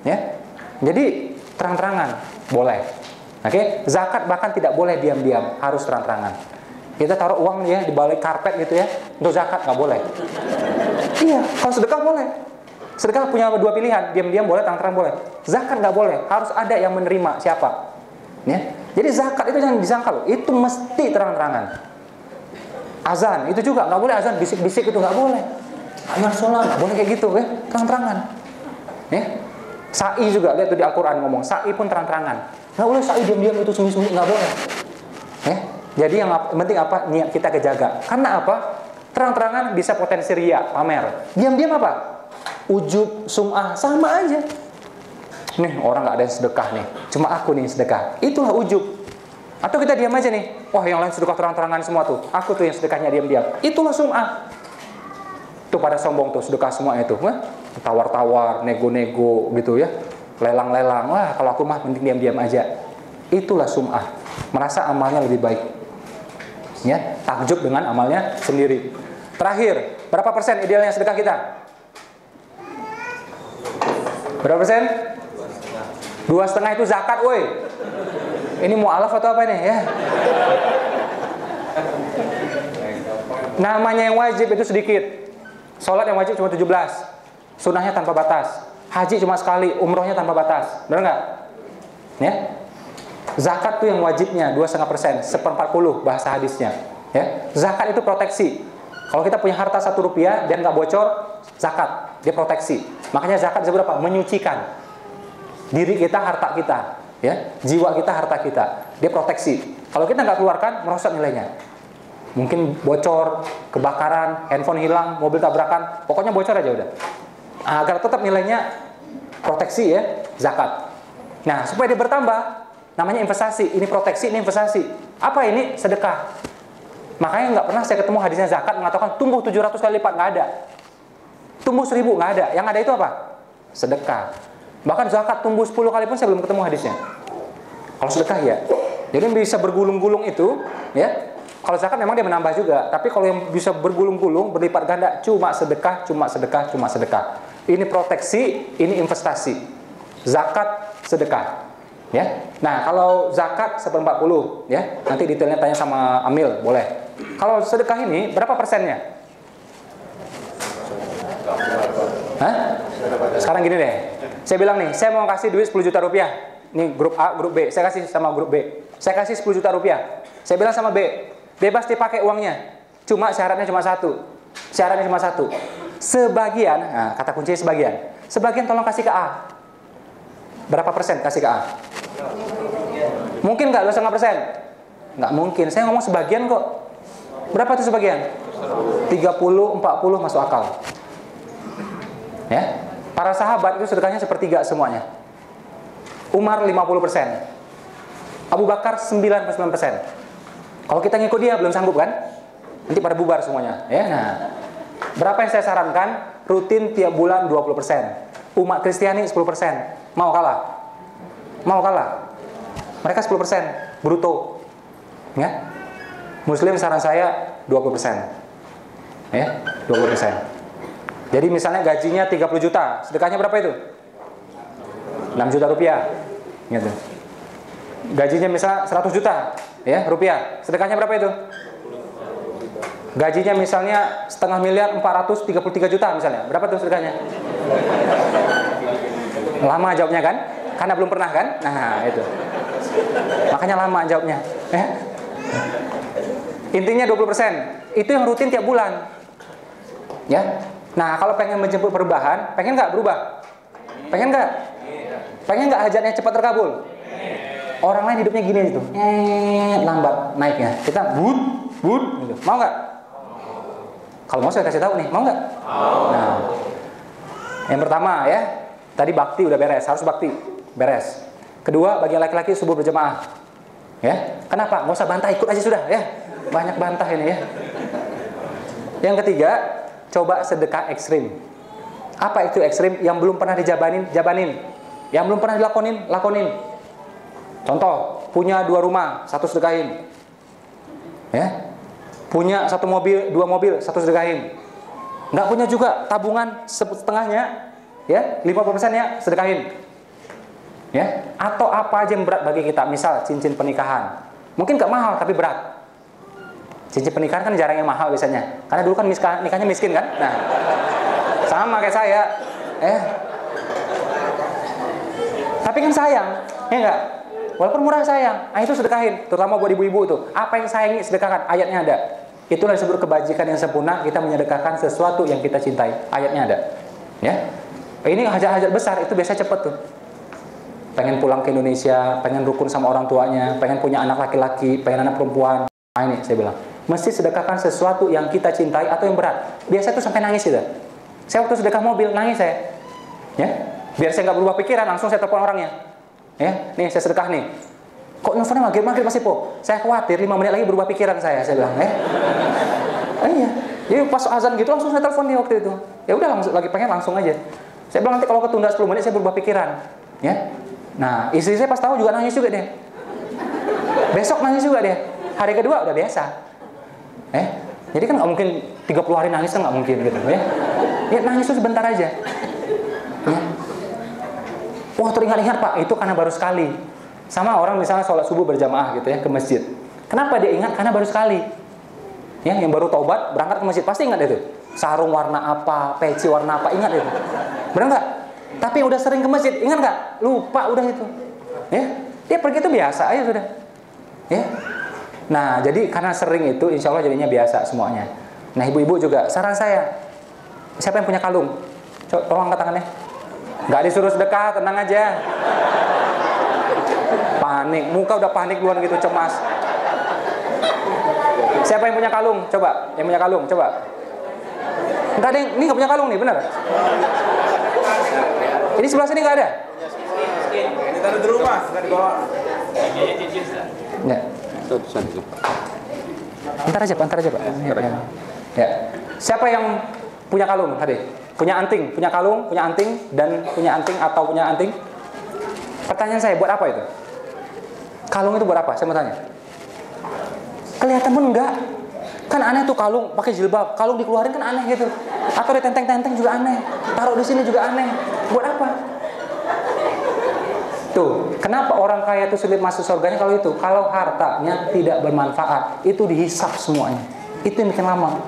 Ya. Jadi terang-terangan boleh. Oke, zakat bahkan tidak boleh diam-diam, harus terang-terangan. Kita taruh uang ya di balik karpet gitu ya, untuk zakat nggak boleh. Iya, kalau sedekah boleh. Sedekah punya 2 pilihan, diam-diam boleh, terang-terang boleh. Zakat nggak boleh, harus ada yang menerima siapa. Ya, jadi zakat itu jangan disangka loh, itu mesti terang-terangan. Azan itu juga nggak boleh, azan bisik-bisik itu nggak boleh. Ayo sholat, nggak boleh kayak gitu, ya, terang-terangan. Ya, sa'i juga, lihat tuh di Al-Quran ngomong, sa'i pun terang-terangan. Nggak boleh sa'i diam-diam itu sembunyi-sembunyi, nggak boleh. Ya, jadi yang penting apa? Niat kita kejaga. Karena apa? Terang-terangan bisa potensi riya, pamer. Diam-diam apa? Ujub, sum'ah, sama aja. Nih orang nggak ada yang sedekah nih, cuma aku nih yang sedekah. Itulah ujub. Atau kita diam aja nih, wah yang lain sedekah terang-terangan semua tuh, aku tuh yang sedekahnya diam-diam. Itulah sum'ah. Tuh pada sombong tuh sedekah semua itu, tawar-tawar, nego-nego gitu ya, lelang-lelang. Wah kalau aku mah penting diam-diam aja. Itulah sum'ah. Merasa amalnya lebih baik. Ya, takjub dengan amalnya sendiri. Terakhir, berapa persen idealnya sedekah kita? Berapa persen? 2,5 itu zakat, woi. Ini mu'alaf atau apa nih ya? Namanya yang wajib itu sedikit. Sholat yang wajib cuma 17. Sunnahnya tanpa batas. Haji cuma sekali, umrohnya tanpa batas. Benar nggak? Ya. Zakat tuh yang wajibnya 2,5%, 1/40 bahasa hadisnya. Ya. Zakat itu proteksi. Kalau kita punya harta 1 rupiah dan nggak bocor, zakat dia proteksi. Makanya zakat disebut apa? Menyucikan diri kita, harta kita, ya, jiwa kita, harta kita. Dia proteksi. Kalau kita nggak keluarkan, merosot nilainya. Mungkin bocor, kebakaran, handphone hilang, mobil tabrakan, pokoknya bocor aja udah. Agar tetap nilainya proteksi ya, zakat. Nah, supaya dia bertambah, namanya investasi. Ini proteksi, ini investasi. Apa ini? Sedekah. Makanya nggak pernah saya ketemu hadisnya zakat mengatakan tumbuh 700 kali lipat, nggak ada. Tumbuh 1000, nggak ada. Yang ada itu apa? Sedekah. Bahkan zakat tumbuh 10 kali pun saya belum ketemu hadisnya. Kalau sedekah ya. Jadi yang bisa bergulung-gulung itu, ya. Kalau zakat memang dia menambah juga, tapi kalau yang bisa bergulung-gulung, berlipat ganda, cuma sedekah, cuma sedekah, cuma sedekah. Ini proteksi, ini investasi. Zakat, sedekah. Ya. Nah, kalau zakat 1/40, ya. Nanti detailnya tanya sama Amil, boleh. Kalau sedekah ini berapa persennya? Hah? Sekarang gini deh. Saya bilang nih, saya mau kasih duit 10 juta rupiah. Ini grup A, grup B. Saya kasih sama grup B. Saya kasih 10 juta rupiah. Saya bilang sama B, bebas dipakai uangnya. Cuma syaratnya cuma satu. Syaratnya cuma satu. Sebagian, nah, kata kuncinya sebagian. Sebagian tolong kasih ke A. Berapa persen kasih ke A? Mungkin nggak 2,5%? Nggak mungkin. Saya ngomong sebagian kok. Berapa tuh sebagian? 30, 40 masuk akal. Ya, para sahabat itu sedekahnya sepertiga semuanya. Umar 50%, Abu Bakar 99%. Kalau kita ngikut dia belum sanggup kan? Nanti pada bubar semuanya. Ya, nah, berapa yang saya sarankan? Rutin tiap bulan 20%. Umat Kristiani 10%. Mau kalah? Mau kalah? Mereka 10% bruto. Ya, Muslim saran saya 20%. Ya, 20%. Jadi misalnya gajinya 30 juta, sedekahnya berapa itu? 6 juta rupiah. Gitu. Gajinya misalnya 100 juta, ya, rupiah. Sedekahnya berapa itu? Gajinya misalnya 500 miliar 433 juta misalnya. Berapa tuh sedekahnya? Lama jawabnya kan? Karena belum pernah kan? Nah, itu. Makanya lama jawabnya. Intinya 20%. Itu yang rutin tiap bulan. Ya. Nah, kalau pengen menjemput perubahan, pengen nggak berubah? Pengen nggak? Pengen nggak hajatnya cepat terkabul? Orang lain hidupnya gini gitu, lambat naiknya. Kita bud, gitu. Mau nggak? Kalau mau saya kasih tahu nih, mau nggak? Nah, yang pertama ya, tadi bakti udah beres, harus bakti beres. Kedua, bagi laki-laki subuh berjamaah. Ya, kenapa? Nggak usah bantah, ikut aja sudah ya. Banyak bantah ini ya. Yang ketiga, coba sedekah ekstrim. Apa itu ekstrim? Yang belum pernah dijabanin, jabanin. Yang belum pernah dilakonin, lakonin. Contoh, punya 2 rumah, 1 sedekahin. Ya. Punya 1 mobil, 2 mobil, 1 sedekahin. Nggak punya juga tabungan setengahnya, ya, 50%-nya sedekahin. Ya. Atau apa aja yang berat bagi kita, misal cincin pernikahan. Mungkin nggak mahal tapi berat. Cincin pernikahan kan jarang yang mahal biasanya. Karena dulu kan nikahnya miskin kan. Nah, sama kayak saya. Tapi kan sayang, ya enggak? Walaupun murah sayang. Nah, itu sedekahin, terutama buat ibu-ibu tuh. Apa yang sayangi sedekahkan, ayatnya ada. itulah disebut kebajikan yang sempurna, kita menyedekahkan sesuatu yang kita cintai. Ayatnya ada. Ya. Ini hajat-hajat besar itu biasa cepet tuh. Pengen pulang ke Indonesia, pengen rukun sama orang tuanya, pengen punya anak laki-laki, pengen anak perempuan. Nah, ini saya bilang, mesti sedekahkan sesuatu yang kita cintai atau yang berat. Biasa tuh sampai nangis gitu. Saya waktu sedekah mobil nangis saya. Ya. Biar saya nggak berubah pikiran, langsung saya telepon orangnya. Ya, nih saya sedekah nih. Kok nelfonnya maghrib masih po? Saya khawatir 5 menit lagi berubah pikiran saya bilang, iya. Jadi pas azan gitu langsung saya telepon dia waktu itu. Ya udah langsung lagi pengen langsung aja. Saya bilang nanti kalau ketunda 10 menit saya berubah pikiran, ya. Nah, istri saya pas tahu juga nangis juga deh. Besok nangis juga deh. Hari kedua udah biasa. Jadi kan nggak mungkin 30 hari nangis kan nggak mungkin gitu, ya. Ya nangis itu sebentar aja. Ya. Wah, teringat-ingat Pak, itu karena baru sekali. Sama orang misalnya sholat subuh berjamaah gitu ya ke masjid. Kenapa dia ingat? Karena baru sekali. Ya, yang baru taubat berangkat ke masjid pasti ingat itu. Sarung warna apa, peci warna apa, ingat itu. Benar nggak? Tapi udah sering ke masjid, ingat nggak? Lupa udah itu. Ya, dia pergi itu biasa aja sudah. Ya. Nah, jadi karena sering itu, insya Allah jadinya biasa semuanya. Nah, ibu-ibu juga, saran saya, siapa yang punya kalung? Coba tolong angkat tangannya. Nggak disuruh sedekah, tenang aja. Panik, muka udah panik duluan gitu, cemas. Siapa yang punya kalung? Coba, yang punya kalung, coba. Enggak ada yang, ini nggak punya kalung nih, benar? Ini sebelah sini nggak ada? Ini taruh di rumah, nggak dibawa. Ya. Antar aja Pak. Ya. Siapa yang punya kalung tadi? Punya anting, punya kalung, punya anting, dan punya anting atau punya anting? Pertanyaan saya, buat apa itu? Kalung itu buat apa? Saya mau tanya. Kelihatan pun enggak. Kan aneh tuh kalung pakai jilbab, kalung dikeluarin kan aneh gitu. Atau ditenteng-tenteng juga aneh. Taruh di sini juga aneh. Buat apa? Tuh, kenapa orang kaya itu sulit masuk surganya kalau itu? Kalau hartanya tidak bermanfaat, itu dihisap semuanya. Itu yang bikin lama.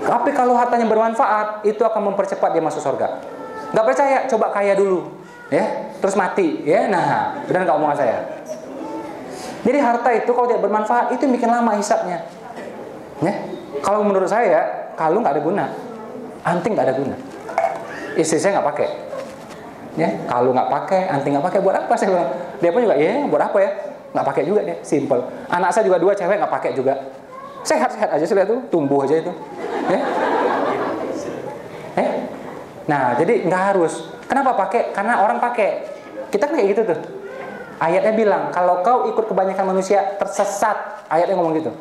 Tapi kalau hartanya bermanfaat, itu akan mempercepat dia masuk surga. Nggak percaya? Coba kaya dulu, ya, terus mati, ya. Nah, benar nggak omongan saya? Jadi harta itu kalau tidak bermanfaat, itu yang bikin lama hisapnya. Ya, kalau menurut saya, kalung nggak ada guna, anting nggak ada guna. Istri saya nggak pakai. Ya, kalau nggak pakai, anting nggak pakai, buat apa saya bilang? Dia pun juga, ya buat apa ya? Nggak pakai juga dia, simple. Anak saya juga 2 cewek nggak pakai juga, sehat-sehat aja sih lihat tuh, tumbuh aja itu. Ya. Nah, jadi nggak harus. Kenapa pakai? Karena orang pakai. Kita kan kayak gitu tuh. Ayatnya bilang, kalau kau ikut kebanyakan manusia tersesat. Ayatnya ngomong gitu.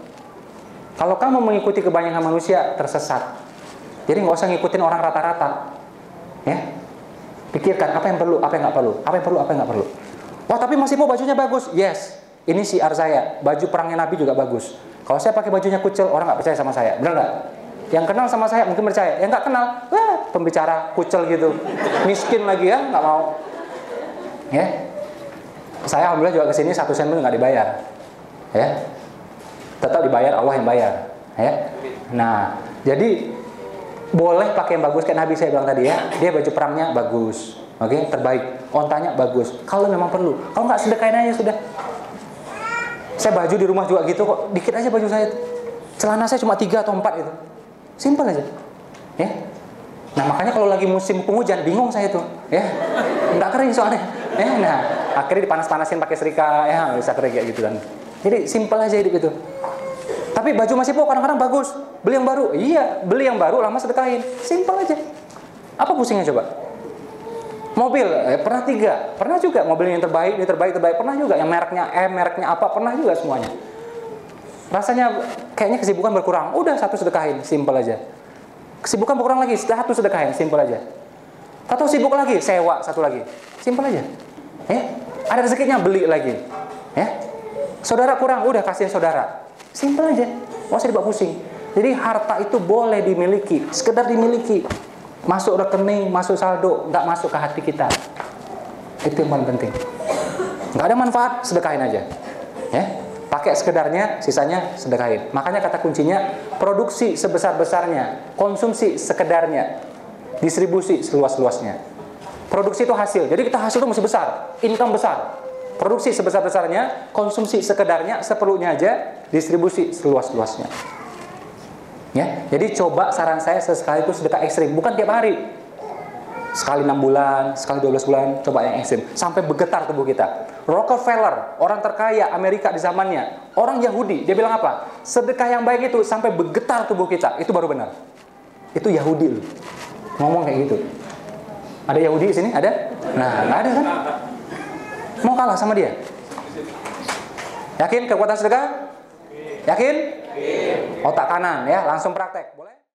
Kalau kamu mengikuti kebanyakan manusia tersesat. Jadi nggak usah ngikutin orang rata-rata. Ya. Pikirkan apa yang perlu, apa yang nggak perlu, apa yang perlu, apa yang nggak perlu. Wah, tapi masih mau bajunya bagus. Yes, ini syiar saya. Baju perangnya Nabi juga bagus. Kalau saya pakai bajunya kucel, orang nggak percaya sama saya. Benar nggak? Yang kenal sama saya mungkin percaya. Yang nggak kenal, pembicara kucel gitu, miskin lagi ya, nggak mau. Ya, saya alhamdulillah juga kesini 1 sen pun nggak dibayar. Ya, tetap dibayar, Allah yang bayar. Ya, nah, jadi boleh pakai yang bagus kayak Nabi saya bilang tadi ya. Dia baju perangnya bagus, oke, terbaik. Ontanya bagus. Kalau memang perlu, kalau nggak sedekahin aja sudah. Saya baju di rumah juga gitu kok, dikit aja baju saya. Celana saya cuma 3 atau 4 itu, simple aja. Ya. Nah makanya kalau lagi musim penghujan bingung saya tuh, ya, nggak kering soalnya. Ya, nah akhirnya dipanas-panasin pakai serika, ya bisa kering kayak gitu kan. Jadi simple aja hidup itu. Tapi baju masih kadang-kadang bagus, beli yang baru. Iya, beli yang baru lama sedekahin. Simple aja. Apa pusingnya coba? Mobil, pernah 3, pernah juga mobil yang terbaik, pernah juga yang mereknya M, mereknya apa, pernah juga semuanya. Rasanya kayaknya kesibukan berkurang, udah 1 sedekahin, simple aja. Kesibukan berkurang lagi, 1 sedekahin, simple aja. Atau sibuk lagi, sewa 1 lagi, simple aja. Ya, ada rezekinya beli lagi. Ya, saudara kurang, udah kasihin saudara. Simple aja, nggak usah dibawa pusing. Jadi harta itu boleh dimiliki, sekedar dimiliki. Masuk rekening, masuk saldo, nggak masuk ke hati kita. Itu yang paling penting. Nggak ada manfaat, sedekahin aja. Ya, pakai sekedarnya, sisanya sedekahin. Makanya kata kuncinya, produksi sebesar-besarnya, konsumsi sekedarnya, distribusi seluas-luasnya. Produksi itu hasil, jadi kita hasil itu mesti besar, income besar. Produksi sebesar-besarnya, konsumsi sekedarnya, seperlunya aja, distribusi seluas-luasnya. Ya, jadi coba saran saya sesekali itu sedekah ekstrim, bukan tiap hari. Sekali 6 bulan, sekali 12 bulan, coba yang ekstrim sampai bergetar tubuh kita. Rockefeller, orang terkaya Amerika di zamannya, orang Yahudi, dia bilang apa? Sedekah yang baik itu sampai bergetar tubuh kita, itu baru benar. Itu Yahudi loh. Ngomong kayak gitu. Ada Yahudi di sini? Ada? Nah, nggak ada kan? Mau kalah sama dia? Yakin kekuatan sedekah? Yakin? Otak kanan ya, langsung praktek. Boleh?